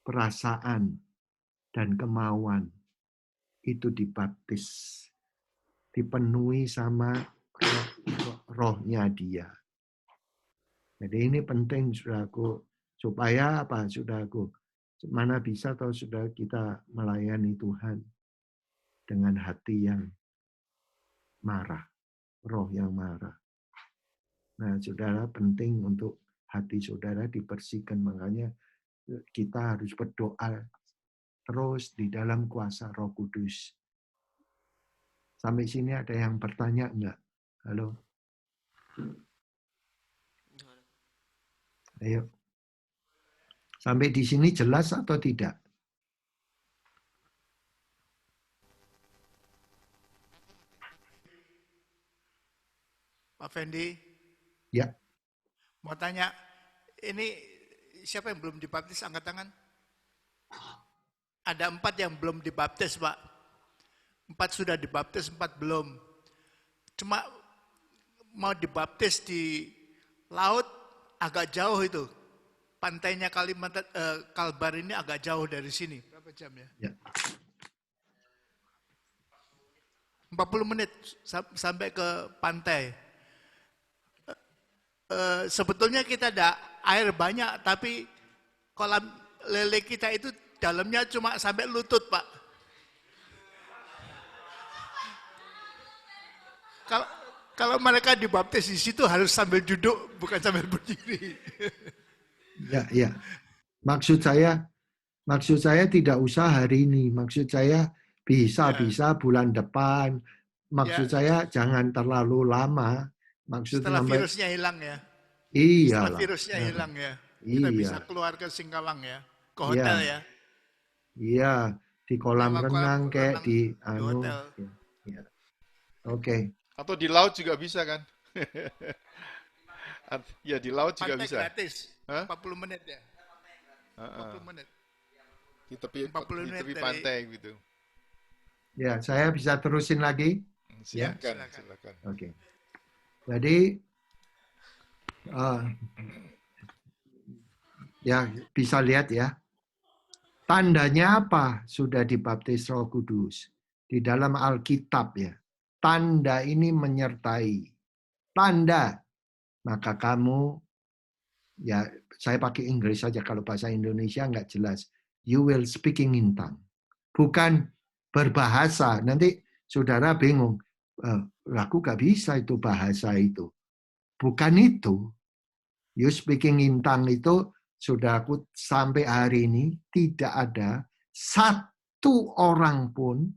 [SPEAKER 2] perasaan, dan kemauan itu dibaptis, dipenuhi sama rohnya dia. Jadi ini penting, saudaraku, supaya apa, saudaraku? Mana bisa kalau sudah kita melayani Tuhan dengan hati yang marah, roh yang marah. Nah, saudara, penting untuk hati saudara dibersihkan. Makanya kita harus berdoa terus di dalam kuasa Roh Kudus. Sampai sini ada yang bertanya enggak? Halo? Ayo. Sampai di sini jelas atau tidak?
[SPEAKER 4] Pak Fendi,
[SPEAKER 2] Ya.
[SPEAKER 4] mau tanya, ini siapa yang belum dibaptis? Angkat tangan. Ada 4 yang belum dibaptis, Pak. 4 sudah dibaptis, 4 belum. Cuma mau dibaptis di laut agak jauh itu. Pantainya Kalbar ini agak jauh dari sini. Berapa jam ya?
[SPEAKER 2] Ya.
[SPEAKER 4] 40 menit sampai ke pantai. Sebetulnya kita ada air banyak, tapi kolam lele kita itu dalamnya cuma sampai lutut, Pak. kalau mereka dibaptis di situ harus sambil duduk, bukan sambil berdiri.
[SPEAKER 2] Ya. Maksud saya tidak usah hari ini. Maksud saya bisa bulan depan. Maksud
[SPEAKER 4] Ya,
[SPEAKER 2] saya jangan terlalu lama. Maksud
[SPEAKER 4] setelah
[SPEAKER 2] sampai
[SPEAKER 4] virusnya hilang ya. Setelah
[SPEAKER 2] iyalah.
[SPEAKER 4] virusnya hilang ya. Kita
[SPEAKER 2] Iya.
[SPEAKER 4] bisa keluar ke Singkawang ya. Ke hotel ya.
[SPEAKER 2] Iya, di kolam
[SPEAKER 4] Lewat kolam
[SPEAKER 2] renang kayak
[SPEAKER 4] renang
[SPEAKER 2] di
[SPEAKER 4] di hotel.
[SPEAKER 2] Ya. Oke.
[SPEAKER 3] Atau di laut juga bisa kan? Ya di laut juga
[SPEAKER 4] Pantai
[SPEAKER 3] bisa.
[SPEAKER 4] gratis.
[SPEAKER 3] Hah?
[SPEAKER 4] 40 menit ya. 40 menit.
[SPEAKER 3] Di tepi
[SPEAKER 4] 40 menit dari-
[SPEAKER 3] pantai gitu.
[SPEAKER 2] Ya, saya bisa terusin lagi.
[SPEAKER 3] Silakan.
[SPEAKER 2] Oke. Jadi ya bisa lihat ya. Tandanya apa? Sudah dibaptis Roh Kudus. Di dalam Alkitab ya. Tanda ini menyertai. Tanda. Maka kamu, ya saya pakai Inggris saja, kalau bahasa Indonesia nggak jelas. You will speaking in tongue. Bukan berbahasa. Nanti saudara bingung. Aku nggak bisa itu bahasa itu. Bukan itu. You speaking in tongue itu, saudaraku, sampai hari ini tidak ada satu orang pun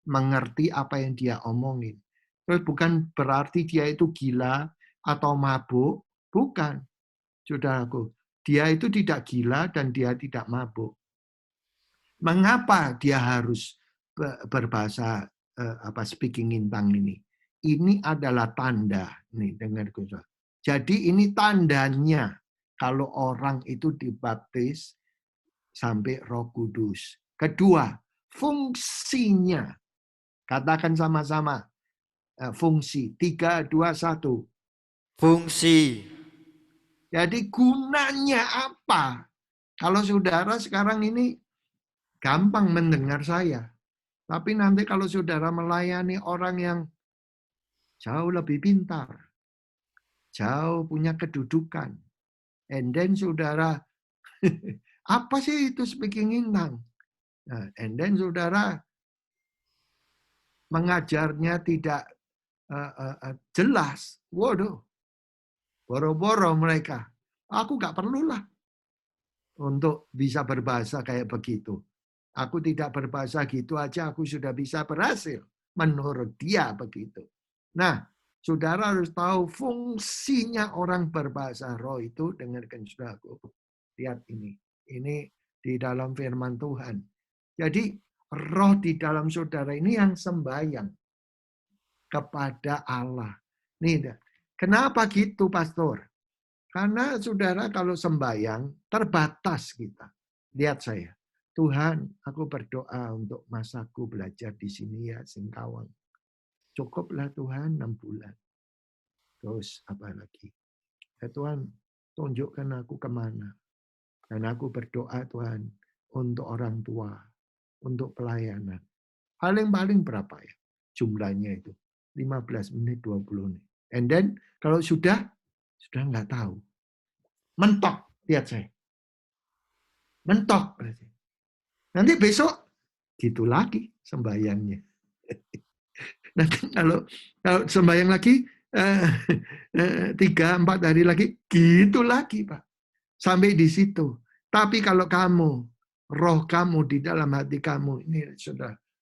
[SPEAKER 2] mengerti apa yang dia omongin. Terus bukan berarti dia itu gila atau mabuk. Bukan, saudaraku. Dia itu tidak gila dan dia tidak mabuk. Mengapa dia harus berbahasa speaking in tongue ini? Ini adalah tanda. Nih, dengar saudara. Jadi ini tandanya kalau orang itu dibaptis sampai Roh Kudus. Kedua, fungsinya. Katakan sama-sama. Fungsi. 3, 2, 1.
[SPEAKER 5] Fungsi.
[SPEAKER 2] Jadi gunanya apa? Kalau saudara sekarang ini gampang mendengar saya. Tapi nanti kalau saudara melayani orang yang jauh lebih pintar, jauh punya kedudukan, and then saudara, apa sih itu speaking in tongue? Nah, and then saudara mengajarnya tidak jelas. Waduh, boro-boro mereka. Aku gak perlulah untuk bisa berbahasa kayak begitu. Aku tidak berbahasa gitu aja, aku sudah bisa berhasil. Menurut dia begitu. Nah, saudara harus tahu fungsinya orang berbahasa roh itu. Dengarkan saudaraku. Lihat ini. Ini di dalam firman Tuhan. Jadi roh di dalam saudara ini yang sembahyang kepada Allah. Nih, kenapa gitu, Pastor? Karena saudara kalau sembahyang terbatas kita. Lihat saya. Tuhan, aku berdoa untuk masaku belajar di sini ya, Singkawang. Cukuplah Tuhan 6 bulan. Terus apa lagi? Ya Tuhan, tunjukkan aku kemana. Dan aku berdoa Tuhan untuk orang tua, untuk pelayanan. Paling-paling berapa ya jumlahnya itu? 15 menit, 20 menit. And then kalau sudah nggak tahu. Mentok, lihat saya. Mentok. Nanti besok gitu lagi sembahyangnya. Nanti kalau sembahyang lagi 3-4 hari lagi gitu lagi, Pak. Sampai di situ. Tapi kalau kamu, roh kamu di dalam hati kamu, ini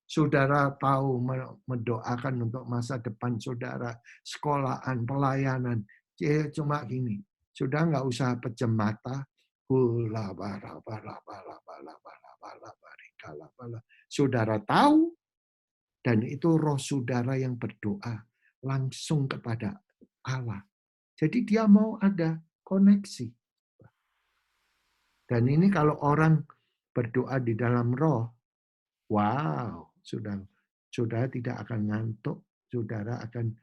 [SPEAKER 2] saudara tahu mendoakan untuk masa depan saudara, sekolahan, pelayanan. Cuma gini, sudah nggak usah pejam mata. Saudara tahu, dan itu roh saudara yang berdoa langsung kepada Allah. Jadi dia mau ada koneksi. Dan ini kalau orang berdoa di dalam roh, wow, saudara tidak akan ngantuk. Saudara akan,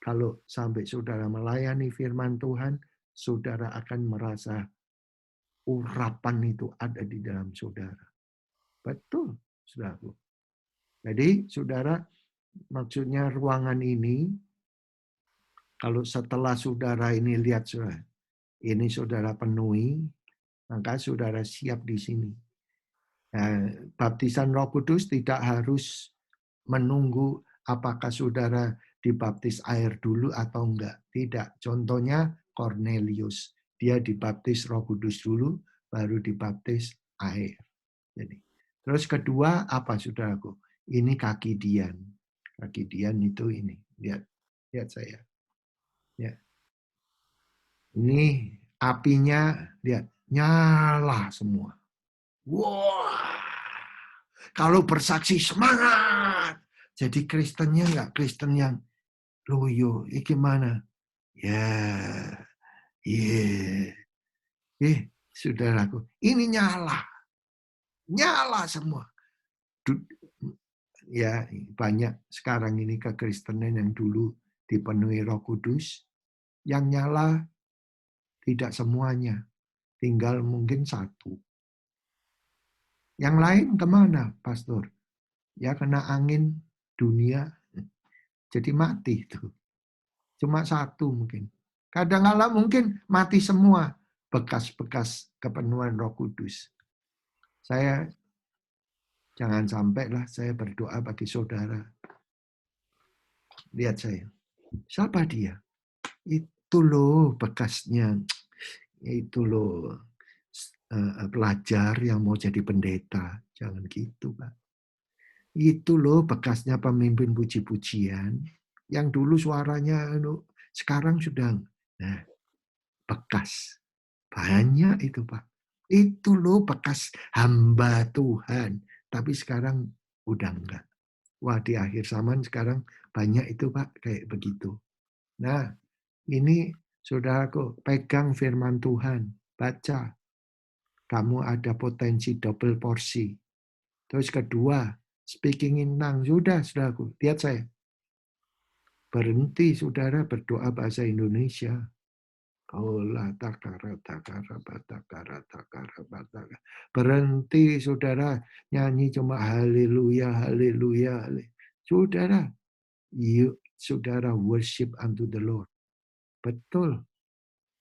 [SPEAKER 2] kalau sampai saudara melayani firman Tuhan, saudara akan merasa urapan itu ada di dalam saudara. Betul, saudaraku. Jadi, saudara, maksudnya ruangan ini, kalau setelah saudara ini lihat, saudara, ini saudara penuhi, maka saudara siap di sini. Baptisan Roh Kudus tidak harus menunggu apakah saudara dibaptis air dulu atau enggak. Tidak. Contohnya Cornelius. Dia dibaptis Roh Kudus dulu, baru dibaptis air. Jadi, terus kedua apa saudaraku? Ini kaki Dian. Kaki Dian itu ini. Lihat saya. Ya. Ini apinya, lihat, nyala semua. Wah, kalau bersaksi semangat. Jadi Kristennya enggak Kristen yang loyo, ini gimana? Ya, saudaraku, ini nyala semua. Ya, banyak sekarang ini kekristenan yang dulu dipenuhi Roh Kudus, yang nyala tidak semuanya, tinggal mungkin satu. Yang lain kemana, Pastor? Ya kena angin dunia, jadi mati itu. Cuma satu mungkin. Kadang-kala mungkin mati semua bekas-bekas kepenuhan Roh Kudus. Saya jangan sampailah saya berdoa bagi saudara. Lihat saya. Siapa dia? Itu loh bekasnya. Itu loh pelajar yang mau jadi pendeta. Jangan gitu, Pak. Itu loh bekasnya pemimpin puji-pujian. Yang dulu suaranya sekarang sudah bekas. Banyak itu, Pak. Itu loh bekas hamba Tuhan. Tapi sekarang udah enggak. Wah, di akhir zaman sekarang banyak itu, Pak, kayak begitu. Nah, ini saudaraku, pegang firman Tuhan. Baca. Kamu ada potensi double porsi. Terus kedua, speaking in tongues. Sudah, saudaraku. Lihat saya. Berhenti, saudara, berdoa bahasa Indonesia. Berhenti, saudara, nyanyi cuma haleluya, haleluya. Saudara, saudara worship unto the Lord. Betul,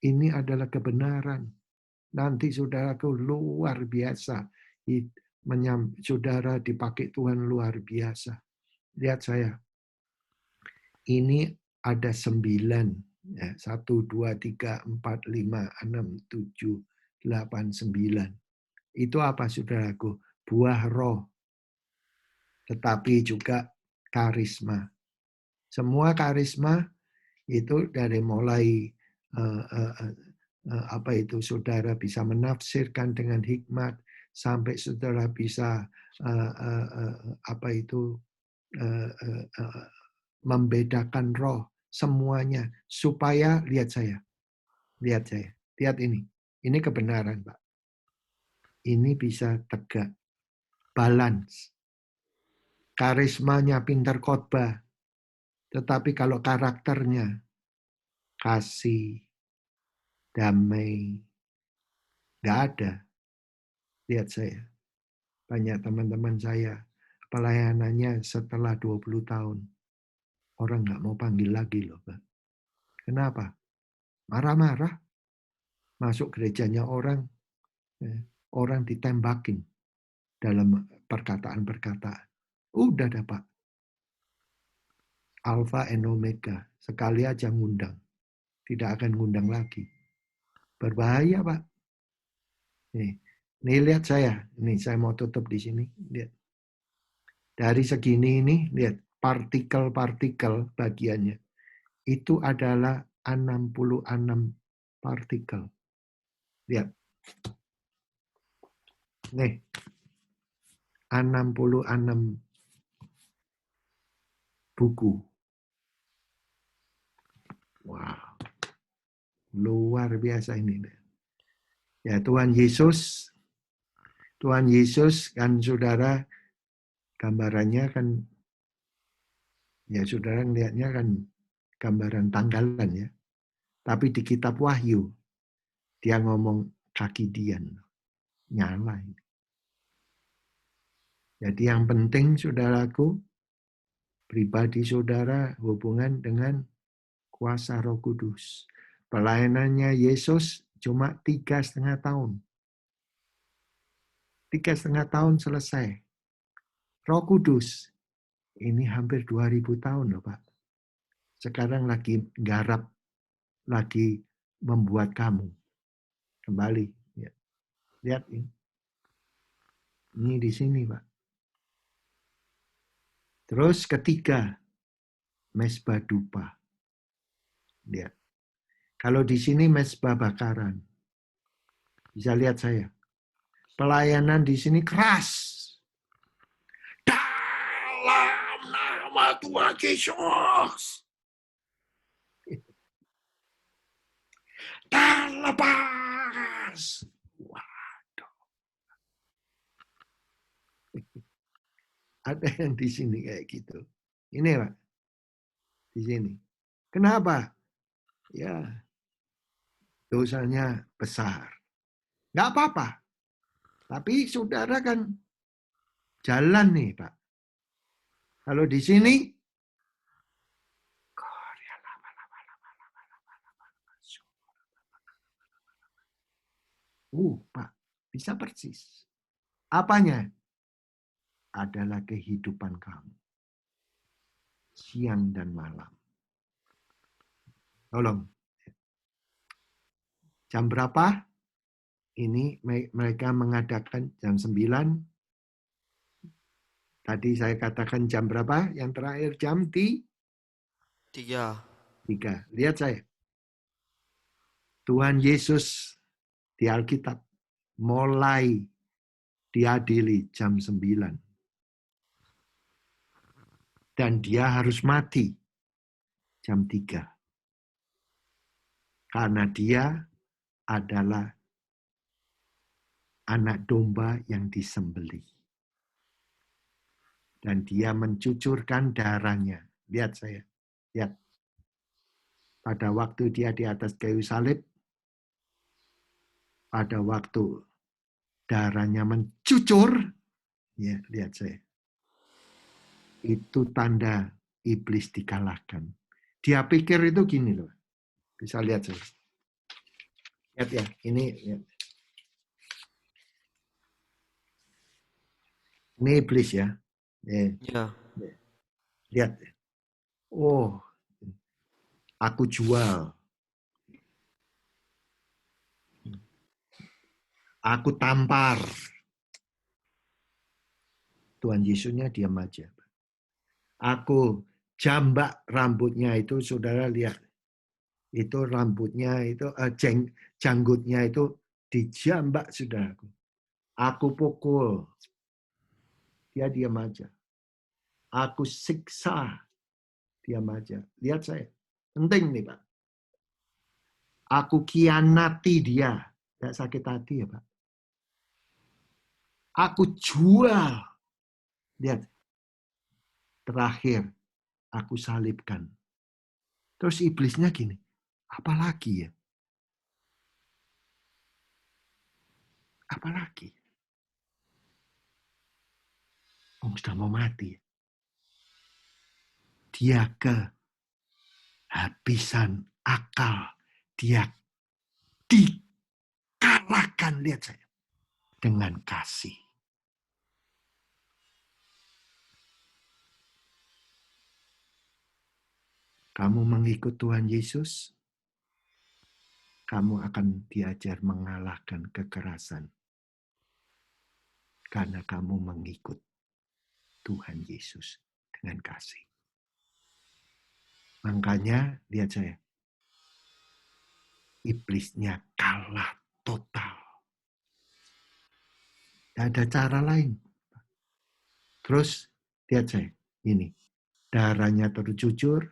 [SPEAKER 2] ini adalah kebenaran. Nanti saudaraku luar biasa. Saudara dipakai Tuhan luar biasa. Lihat saya. Ini ada 9. Ya, 1, 2, 3, 4, 5, 6, 7, 8, 9. Itu apa saudaraku? Buah roh. Tetapi juga karisma. Semua karisma itu dari mulai apa itu saudara bisa menafsirkan dengan hikmat sampai saudara bisa apa itu membedakan roh. Semuanya supaya lihat ini kebenaran, Pak. Ini bisa tegak, balance. Karismanya pintar khotbah, tetapi kalau karakternya kasih, damai, nggak ada. Lihat saya, banyak teman-teman saya pelayanannya setelah 20 tahun orang nggak mau panggil lagi loh, Pak. Kenapa? Marah-marah. Masuk gerejanya orang ditembakin dalam perkataan-perkataan. Udah dah, Pak. Alpha and Omega. Sekali aja ngundang. Tidak akan ngundang lagi. Berbahaya, Pak. Nih lihat saya. Nih saya mau tutup di sini. Lihat. Dari segini ini, lihat. Partikel-partikel bagiannya. Itu adalah 66 partikel. Lihat. Nih. 66 buku. Wow. Luar biasa ini. Ya, Tuhan Yesus kan saudara gambarannya kan ya saudara lihatnya kan gambaran tanggalan ya. Tapi di kitab Wahyu dia ngomong kaki Dian nyala ini. Jadi yang penting saudaraku pribadi saudara hubungan dengan kuasa Roh Kudus. Pelayanannya Yesus cuma 3,5 tahun. 3,5 tahun selesai. Roh Kudus ini hampir 2000 tahun loh, Pak. sekarang lagi garap, lagi membuat kamu kembali. Ya. Lihat ini. Ini di sini, Pak. Terus ketiga, mesbah dupa. Lihat. Kalau di sini mesbah bakaran. Bisa lihat saya. Pelayanan di sini keras. Dalam nama Tuhan Yesus. Terlepas. Waduh. Ada yang di sini kayak gitu. Ini Pak. Di sini. Kenapa? Ya, dosanya besar. Nggak apa-apa. Tapi saudara kan jalan nih, Pak. Kalau di sini, Pak, bisa persis. Apanya? Adalah kehidupan kamu. Siang dan malam. Tolong. Jam berapa? Ini mereka mengadakan jam 9. Tadi saya katakan jam berapa? Yang terakhir jam
[SPEAKER 5] 3.
[SPEAKER 2] 3. Lihat saya. Tuhan Yesus di Alkitab mulai diadili jam 9. Dan dia harus mati jam 3. Karena dia adalah anak domba yang disembelih. Dan dia mencucurkan darahnya. Lihat saya. Lihat. Pada waktu dia di atas kayu salib, pada waktu darahnya mencucur, ya lihat saya. Itu tanda iblis dikalahkan. Dia pikir itu gini loh. Bisa lihat saya. Lihat ya, ini lihat. Ini iblis ya.
[SPEAKER 5] Ya.
[SPEAKER 2] Lihat. Oh, aku jual. Aku tampar. Tuhan Yesusnya diam aja. Aku jambak rambutnya itu, saudara lihat. Itu rambutnya itu, janggutnya itu dijambak, saudaraku. Aku pukul. Dia diam aja. Aku siksa. Diam aja. Lihat saya. Penting nih, Pak. Aku kianati dia. Tidak sakit hati ya, Pak. Aku jual. Lihat. Terakhir, aku salibkan. Terus iblisnya gini, apalagi ya? Apalagi? Sudah mau mati. Dia kehabisan akal. Dia dikalahkan, lihat saya, dengan kasih. Kamu mengikut Tuhan Yesus, kamu akan diajar mengalahkan kekerasan. Karena kamu mengikut Tuhan Yesus dengan kasih. Makanya, lihat saya, iblisnya kalah total. Tidak ada cara lain. Terus, lihat saya, ini, darahnya tercucur,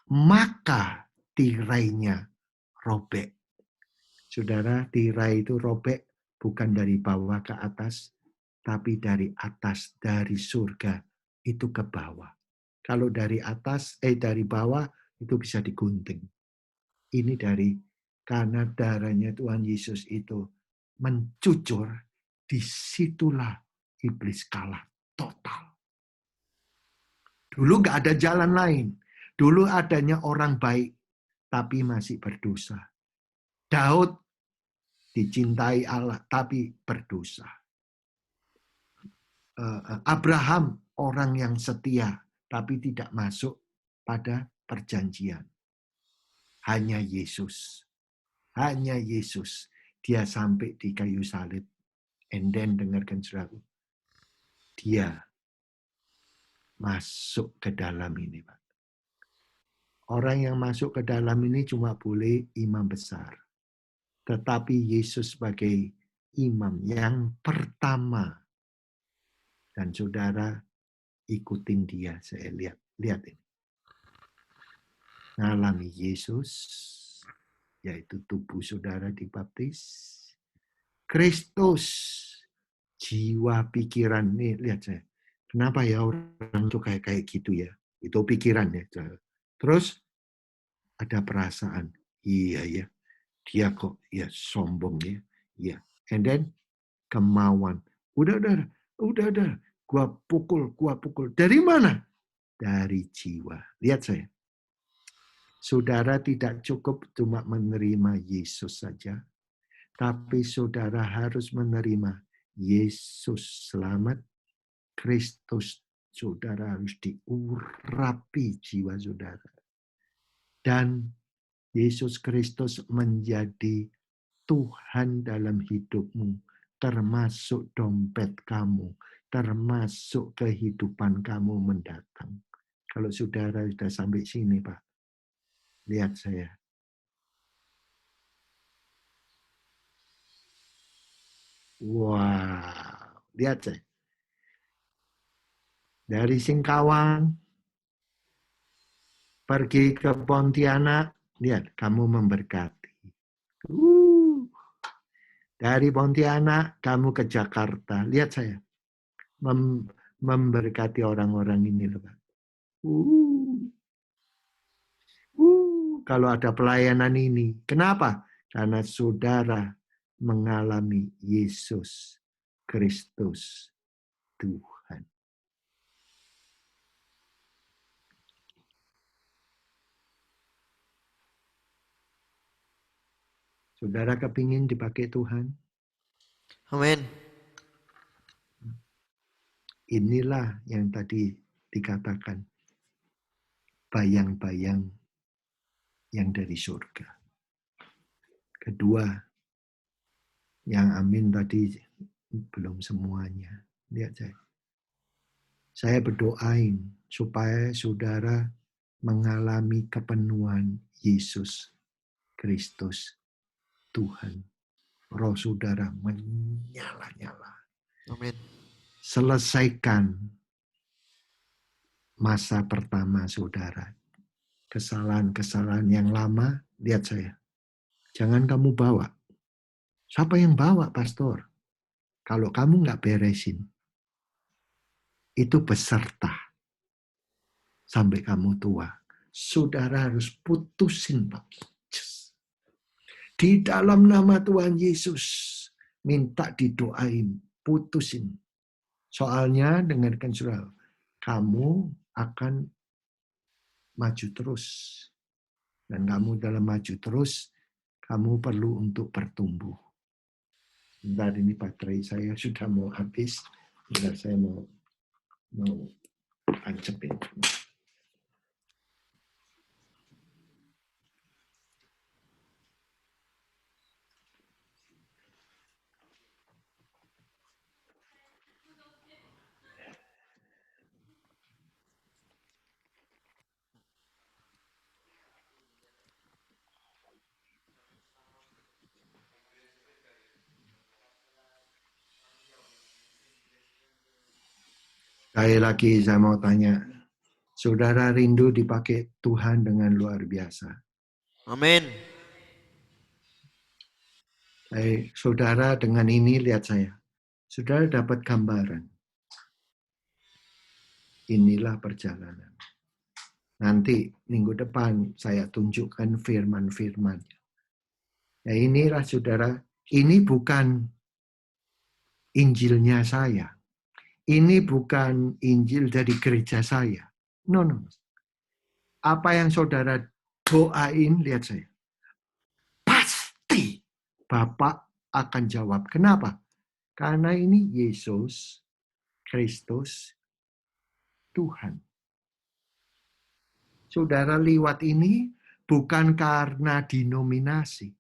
[SPEAKER 2] maka tirainya robek. Saudara, tirai itu robek bukan dari bawah ke atas, tapi dari atas, dari surga itu ke bawah. Kalau dari atas, dari bawah itu bisa digunting. Ini dari karena darahnya Tuhan Yesus itu mencucur, disitulah iblis kalah total. Dulu nggak ada jalan lain. Dulu adanya orang baik, tapi masih berdosa. Daud dicintai Allah, tapi berdosa. Abraham orang yang setia, tapi tidak masuk pada perjanjian. Hanya Yesus. Hanya Yesus. Dia sampai di kayu salib. And then dengarkan saudaraku. Dia masuk ke dalam ini, Pak. Orang yang masuk ke dalam ini cuma boleh imam besar. Tetapi Yesus sebagai imam yang pertama. Dan saudara ikutin dia. Saya lihat ini. Ngalami Yesus, yaitu tubuh saudara dibaptis. Kristus, jiwa pikiran. Nih, lihat saya. Kenapa ya orang tuh kayak gitu ya? Itu pikiran ya. Terus ada perasaan. Iya ya. Dia kok ya sombong ya. Iya. And then kemauan. Udah. Gua pukul. Dari mana? Dari jiwa. Lihat saya. Saudara tidak cukup cuma menerima Yesus saja. Tapi saudara harus menerima Yesus selamat. Kristus, saudara harus diurapi jiwa saudara. Dan Yesus Kristus menjadi Tuhan dalam hidupmu, termasuk dompet kamu, termasuk kehidupan kamu mendatang. Kalau saudara sudah sampai sini, Pak, lihat saya. Wow, lihat saya. Dari Singkawang, pergi ke Pontianak, lihat, kamu memberkati. Dari Pontianak, kamu ke Jakarta. Lihat saya. Memberkati orang-orang ini. Kalau ada pelayanan ini. Kenapa? Karena saudara mengalami Yesus Kristus Tuhan. Saudara kepingin dipakai Tuhan?
[SPEAKER 5] Amin.
[SPEAKER 2] Inilah yang tadi dikatakan. Bayang-bayang yang dari surga. Kedua, yang amin tadi belum semuanya. Lihat saya. Saya berdoain supaya saudara mengalami kepenuhan Yesus Kristus Tuhan. Roh saudara menyala-nyala.
[SPEAKER 5] Amin.
[SPEAKER 2] Selesaikan masa pertama saudara. Kesalahan-kesalahan yang lama, lihat saya. Jangan kamu bawa. Siapa yang bawa, pastor? Kalau kamu nggak beresin, itu beserta sampai kamu tua. Saudara harus putusin, Pak. Di dalam nama Tuhan Yesus, minta didoain, putusin. Soalnya, dengarkan saudara, kamu akan maju terus. Dan kamu dalam maju terus, kamu perlu untuk bertumbuh. Bentar, ini baterai saya sudah mau habis. Bentar, saya mau ancepin. Sekali lagi saya mau tanya, saudara rindu dipakai Tuhan dengan luar biasa?
[SPEAKER 5] Amin.
[SPEAKER 2] Saudara dengan ini lihat saya, saudara dapat gambaran. Inilah perjalanan. Nanti minggu depan saya tunjukkan firman-firmannya. Ya inilah saudara, ini bukan Injilnya saya. Ini bukan Injil dari gereja saya. No. Apa yang saudara doain, lihat saya. Pasti Bapak akan jawab. Kenapa? Karena ini Yesus Kristus Tuhan. Saudara, liwat ini bukan karena denominasi,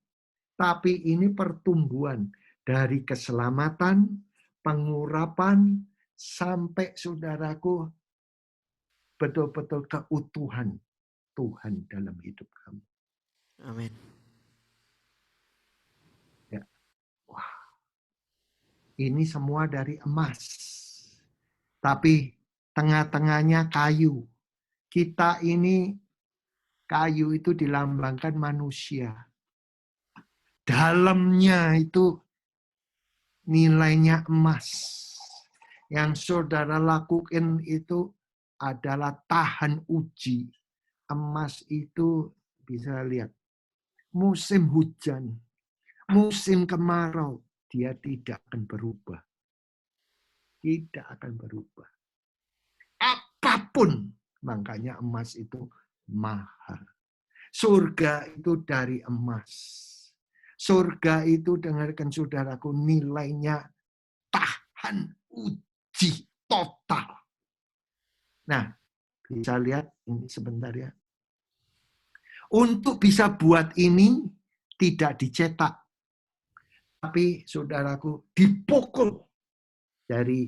[SPEAKER 2] tapi ini pertumbuhan dari keselamatan, pengurapan, sampai saudaraku betul-betul keutuhan Tuhan dalam hidup kamu.
[SPEAKER 5] Amin.
[SPEAKER 2] Ya. Wah, ini semua dari emas. Tapi tengah-tengahnya kayu. Kita ini, kayu itu dilambangkan manusia. Dalamnya itu nilainya emas. Yang saudara lakukan itu adalah tahan uji. Emas itu bisa lihat. Musim hujan, musim kemarau, dia tidak akan berubah. Tidak akan berubah. Apapun, makanya emas itu mahal. Surga itu dari emas. Surga itu, dengarkan saudaraku, nilainya tahan uji total. Nah, bisa lihat ini sebentar ya. Untuk bisa buat ini tidak dicetak. Tapi saudaraku dipukul dari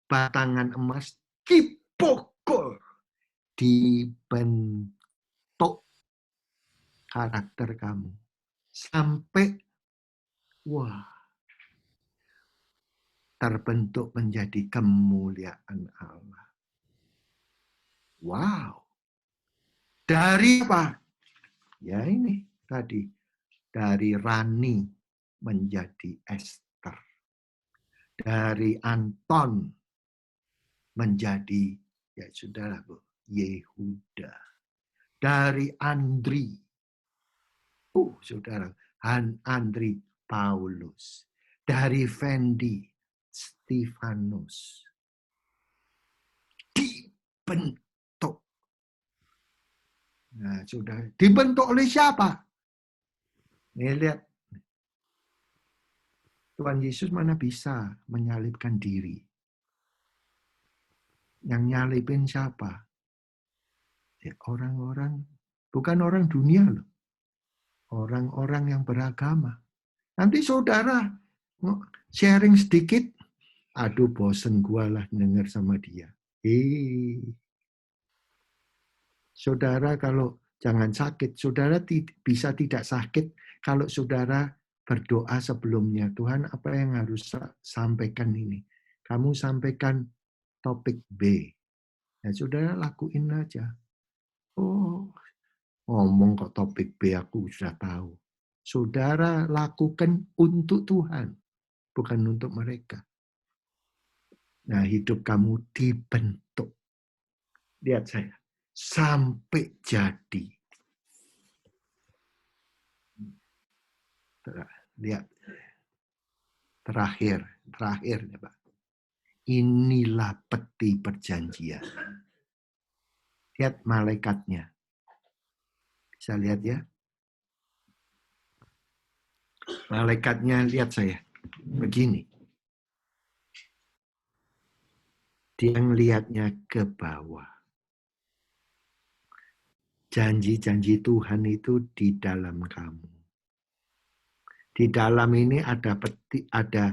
[SPEAKER 2] batangan emas, dipukul, dibentuk karakter kamu. Sampai, wah, terbentuk menjadi kemuliaan Allah. Wow. Dari apa? Ya ini tadi. Dari Rani menjadi Esther. Dari Anton menjadi, ya saudara, Yehuda. Dari Andri, saudara, Andri Paulus. Dari Fendi, Stefanus. Dibentuk. Nah, sudah dibentuk oleh siapa? Nih lihat. Tuhan Yesus mana bisa menyalibkan diri? Yang nyalibin siapa? Ya, orang-orang, bukan orang dunia loh. Orang-orang yang beragama. Nanti saudara sharing sedikit, aduh bosen gua lah denger sama dia. Saudara kalau jangan sakit, saudara bisa tidak sakit kalau saudara berdoa sebelumnya. Tuhan, apa yang harus sampaikan ini? Kamu sampaikan topik B. Ya saudara lakuin aja. Oh, ngomong kok topik B aku sudah tahu. Saudara lakukan untuk Tuhan, bukan untuk mereka. Nah, hidup kamu dibentuk. Lihat saya. Sampai jadi. Lihat. Terakhir ya Pak. Inilah peti perjanjian. Lihat malaikatnya. Bisa lihat ya. Malaikatnya lihat saya. Begini. Dia ngelihatnya ke bawah. Janji-janji Tuhan itu di dalam kamu. Di dalam ini ada peti, ada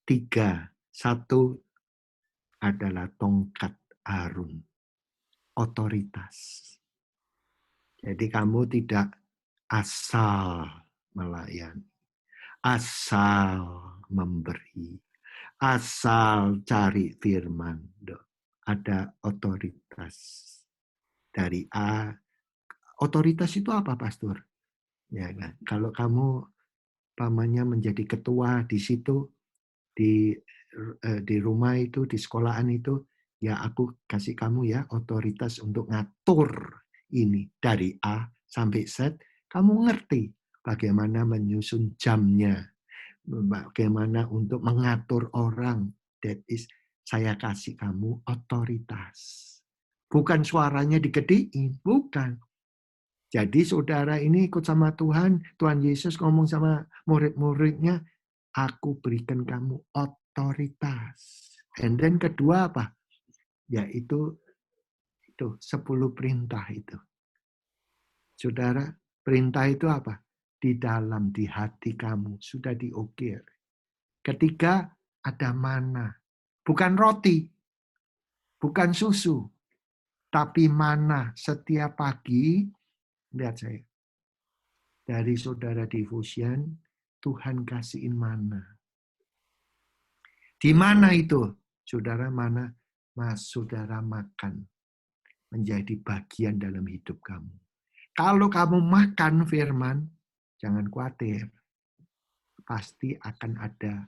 [SPEAKER 2] 3. 1 adalah tongkat Harun. Otoritas. Jadi kamu tidak asal melayani. Asal memberi. Asal cari firman. Ada otoritas. Dari A. Otoritas itu apa, Pastor? Ya, kan? Kalau kamu pamannya menjadi ketua di situ, di rumah itu, di sekolahan itu, ya aku kasih kamu ya otoritas untuk ngatur ini dari A sampai Z. Kamu ngerti bagaimana menyusun jamnya, bagaimana untuk mengatur orang. That is, saya kasih kamu otoritas. Bukan suaranya digedein, bukan. Jadi saudara ini ikut sama Tuhan, Tuhan Yesus ngomong sama murid-muridnya, aku berikan kamu otoritas. And then kedua apa? Yaitu 10 perintah itu. Saudara, perintah itu apa? Di dalam, di hati kamu sudah diukir. Ketika ada mana, bukan roti, bukan susu, tapi mana setiap pagi. Lihat saya, dari saudara Devotion, Tuhan kasihin mana. Di mana itu? Saudara, mana mas saudara makan menjadi bagian dalam hidup kamu. Kalau kamu makan firman, jangan khawatir. Pasti akan ada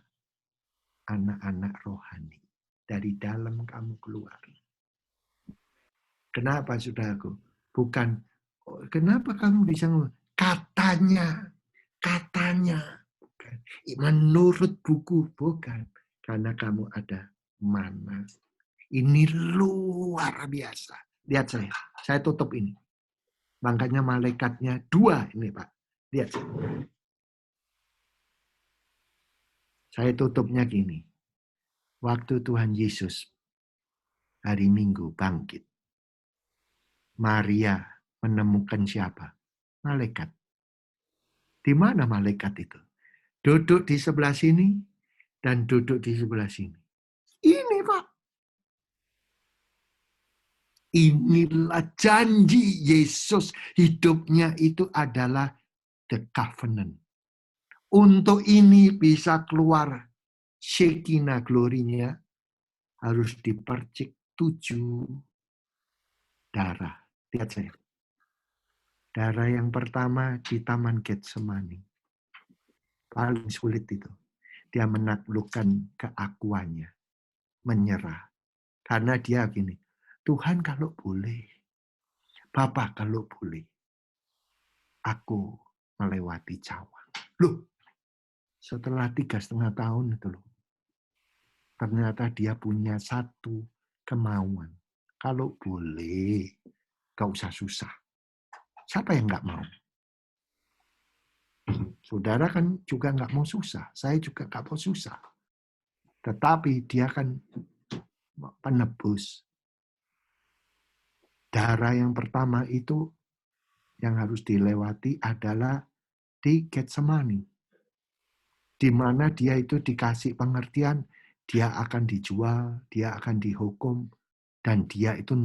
[SPEAKER 2] anak-anak rohani dari dalam kamu keluar. Kenapa, saudaraku? Bukan, kenapa kamu bisa katanya, bukan. Menurut buku, bukan. Karena kamu ada mana. Ini luar biasa. Lihat saya tutup ini. Makanya malaikatnya 2 ini, Pak. Lihat. Saya tutupnya gini. Waktu Tuhan Yesus hari Minggu bangkit, Maria menemukan siapa? Malaikat. Di mana malaikat itu? Duduk di sebelah sini dan duduk di sebelah sini. Ini, Pak. Inilah janji Yesus. Hidupnya itu adalah the covenant. Untuk ini bisa keluar Shekinah glorinya, harus dipercik 7 darah. Lihat saya. Darah yang pertama di Taman Getsemani. Paling sulit itu. Dia menaklukkan keakuannya. Menyerah. Karena dia gini, Tuhan kalau boleh, Bapa kalau boleh, aku melewati cawan. Loh, setelah 3,5 tahun itu loh, ternyata dia punya satu kemauan. Kalau boleh, gak usah susah. Siapa yang gak mau? Saudara kan juga gak mau susah. Saya juga gak mau susah. Tetapi dia kan penebus. Darah yang pertama itu yang harus dilewati adalah di Getsemani. Di mana dia itu dikasih pengertian, dia akan dijual, dia akan dihukum, dan dia itu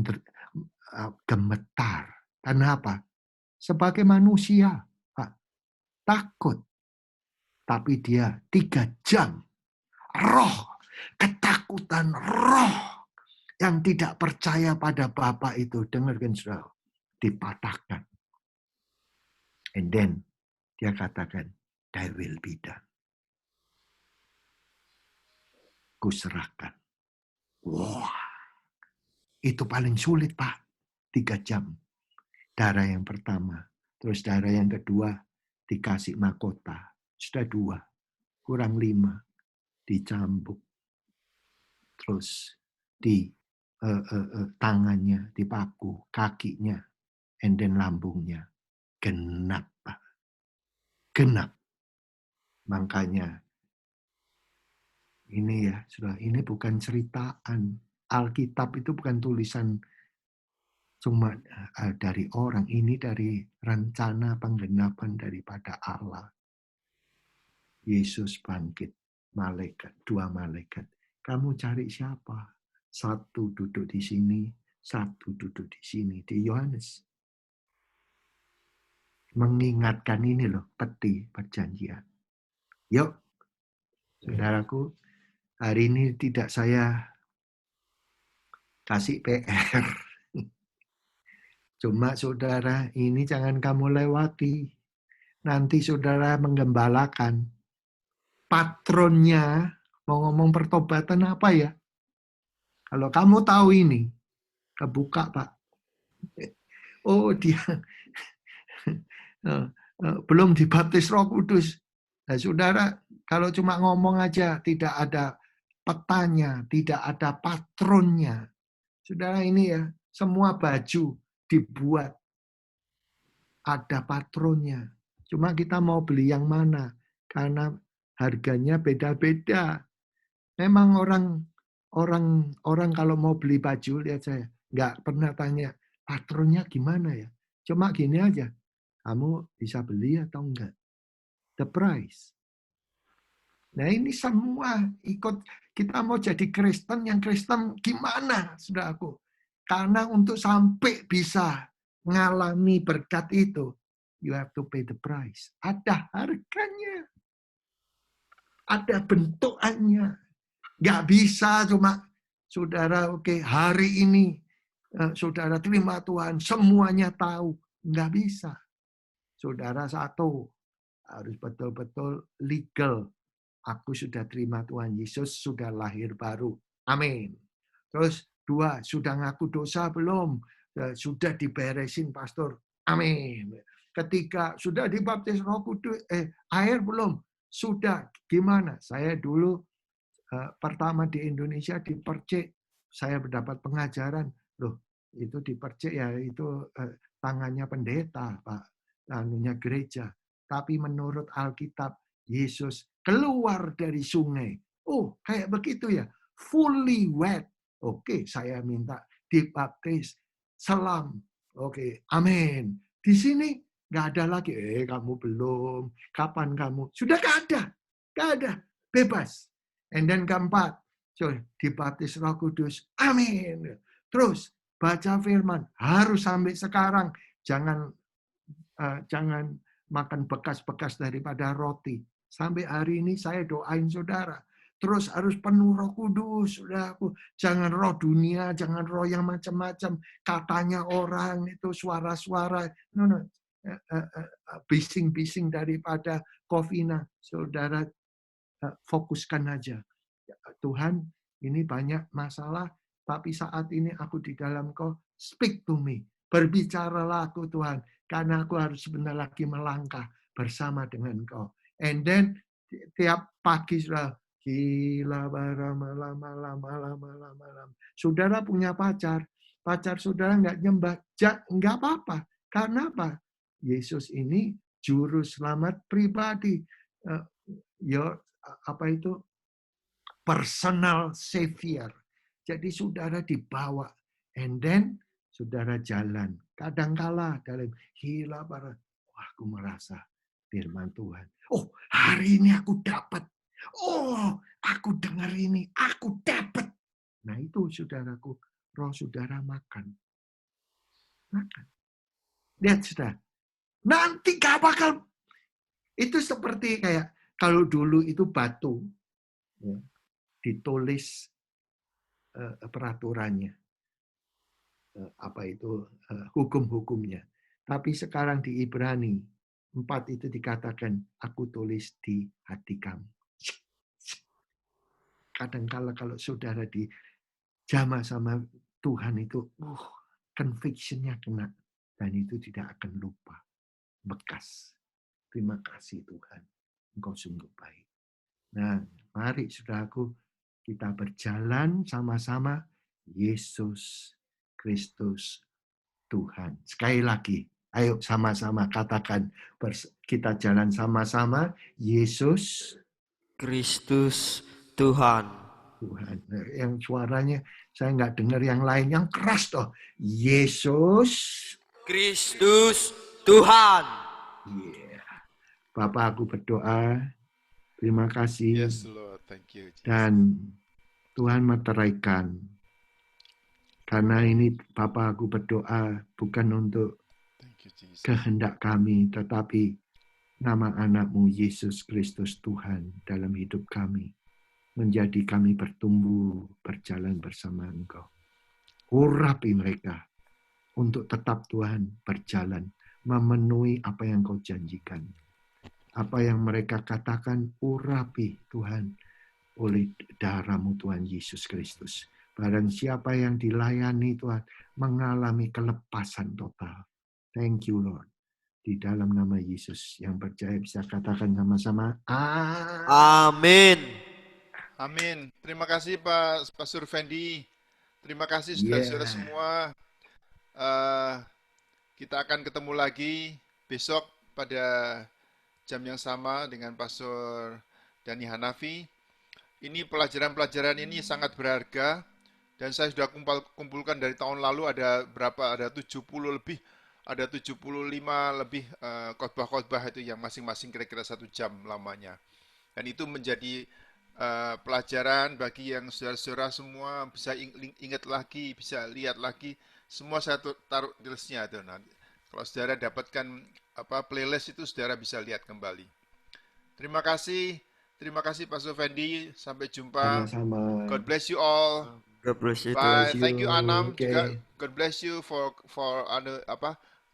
[SPEAKER 2] gemetar. Kenapa? Sebagai manusia, Pak, takut. Tapi dia 3 jam, roh, ketakutan roh, yang tidak percaya pada Bapa itu, dengarkan saudara, dipatahkan. And then, dia katakan, thy will be done. Kuserahkan. Wah, itu paling sulit, Pak. 3 jam. Darah yang pertama. Terus darah yang kedua, dikasih mahkota. Sudah 2. Kurang 5. Dicambuk. Terus di tangannya dipaku, kakinya, and then lambungnya. Genap, Pak. Genap. Makanya, ini ya, sudah, ini bukan ceritaan. Alkitab itu bukan tulisan cuma dari orang. Ini dari rencana penggenapan daripada Allah. Yesus bangkit. Malaikat, 2 malaikat. Kamu cari siapa? 1 duduk di sini, 1 duduk di sini. Di Yohanes. Mengingatkan ini loh, peti perjanjian. Yuk, saudaraku, hari ini tidak saya kasih PR. Cuma saudara, ini jangan kamu lewati. Nanti saudara menggembalakan. Patronnya, mau ngomong pertobatan apa ya? Kalau kamu tahu ini, kebuka, Pak. Oh, dia belum dibaptis Roh Kudus. Nah, saudara, kalau cuma ngomong aja, tidak ada petanya, tidak ada patronnya. Saudara, ini ya, semua baju dibuat ada patronnya. Cuma kita mau beli yang mana? Karena harganya beda-beda. Memang orang kalau mau beli baju, lihat saya, nggak pernah tanya patronnya gimana ya. Cuma gini aja, Kamu bisa beli atau enggak? The price. Nah ini semua ikut, kita mau jadi Kristen, yang Kristen gimana, saudaraku? Karena untuk sampai bisa mengalami berkat itu, you have to pay the price. Ada harganya. Ada bentukannya. Nggak bisa cuma, saudara, oke, hari ini, saudara terima Tuhan, semuanya tahu. Nggak bisa. Saudara satu, harus betul-betul legal. Aku sudah terima Tuhan Yesus, sudah lahir baru. Amin. Terus dua, sudah ngaku dosa belum? Sudah diberesin, pastor. Amin. Ketika sudah dibaptis Roh Kudus, air belum? Sudah. Gimana? Saya dulu pertama di Indonesia di Percik, saya mendapat pengajaran. Loh, itu di Percik ya, itu tangannya pendeta, Pak. Anunya gereja. Tapi menurut Alkitab, Yesus keluar dari sungai. Oh, kayak begitu ya. Fully wet. Oke, saya minta dibaptis. Selam. Oke, amin. Di sini nggak ada lagi. Kamu belum. Kapan kamu? Sudah nggak ada. Nggak ada. Bebas. And then keempat. So, dibaptis Roh Kudus. Amin. Terus, baca firman. Harus sampai sekarang. Jangan makan bekas-bekas daripada roti. Sampai hari ini saya doain saudara. Terus harus penuh Roh Kudus, saudaraku. Jangan roh dunia, jangan roh yang macam-macam. Katanya orang itu suara-suara. No. Bising-bising daripada Covina. Saudara, fokuskan aja. Tuhan, ini banyak masalah, tapi saat ini aku di dalam Kau, speak to me. Berbicaralah aku Tuhan, karena aku harus sebentar lagi melangkah bersama dengan Kau. And then tiap pagi sudah gila malam. Saudara punya pacar saudara nggak nyembah, nggak apa-apa. Karena apa? Yesus ini juru selamat pribadi. Personal savior. Jadi saudara dibawa, and then saudara jalan. Kadangkala dalam gila para, aku merasa firman Tuhan. Oh, hari ini aku dapat. Oh, aku dengar ini, aku dapat. Nah itu saudaraku, roh saudara makan. Lihat saudara, nanti gak bakal. Itu seperti kayak kalau dulu itu batu. Ya, ditulis peraturannya, hukum-hukumnya. Tapi sekarang di Ibrani 4 itu dikatakan, aku tulis di hati kamu. Kadang-kala kalau saudara dijamah sama Tuhan itu, conviction-nya kena. Dan itu tidak akan lupa. Bekas. Terima kasih Tuhan. Engkau sungguh baik. Nah, mari saudaraku, kita berjalan sama-sama, Yesus Kristus Tuhan. Sekali lagi, ayo sama-sama katakan, kita jalan sama-sama, Yesus
[SPEAKER 5] Kristus Tuhan.
[SPEAKER 2] Tuhan. Yang suaranya, saya nggak dengar yang lain, yang keras toh. Yesus
[SPEAKER 5] Kristus Tuhan.
[SPEAKER 2] Yeah. Bapak, aku berdoa, terima kasih.
[SPEAKER 3] Yes, Lord. Thank you, Jesus.
[SPEAKER 2] Dan Tuhan meteraikan. Karena ini Bapak, aku berdoa bukan untuk
[SPEAKER 3] Thank you, Jesus.
[SPEAKER 2] kehendak kami, tetapi nama anak-Mu Yesus Kristus Tuhan dalam hidup kami. Menjadi kami bertumbuh, berjalan bersama Engkau. Urapi mereka untuk tetap Tuhan berjalan, memenuhi apa yang Kau janjikan. Apa yang mereka katakan, urapi Tuhan oleh darah-Mu Tuhan Yesus Kristus. Barang siapa yang dilayani Tuhan, mengalami kelepasan total. Thank you Lord. Di dalam nama Yesus yang percaya bisa katakan sama-sama,
[SPEAKER 5] Amin.
[SPEAKER 3] Amin. Terima kasih Pak Pastor Fendi. Terima kasih saudara-saudara semua. Kita akan ketemu lagi besok pada jam yang sama dengan Pastor Dani Hanafi. Ini pelajaran-pelajaran ini sangat berharga dan saya sudah kumpulkan dari tahun lalu ada 70 lebih ada 75 lebih khotbah-khotbah itu yang masing-masing kira-kira 1 jam lamanya. Dan itu menjadi pelajaran bagi yang saudara-saudara semua bisa ingat lagi, bisa lihat lagi. Semua saya taruh di listnya itu. Nah, kalau saudara dapatkan playlist itu, saudara bisa lihat kembali. Terima kasih Pastor Fendi. Sampai jumpa.
[SPEAKER 2] Sama-sama.
[SPEAKER 3] God bless you all.
[SPEAKER 5] God bless you too.
[SPEAKER 3] Bye.
[SPEAKER 2] Bless
[SPEAKER 3] Thank you
[SPEAKER 2] you.
[SPEAKER 3] Anam
[SPEAKER 2] Oke.
[SPEAKER 3] juga. God bless you for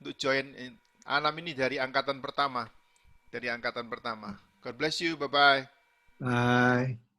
[SPEAKER 3] untuk join. Anam ini dari angkatan pertama. God bless you. Bye bye.
[SPEAKER 2] Bye.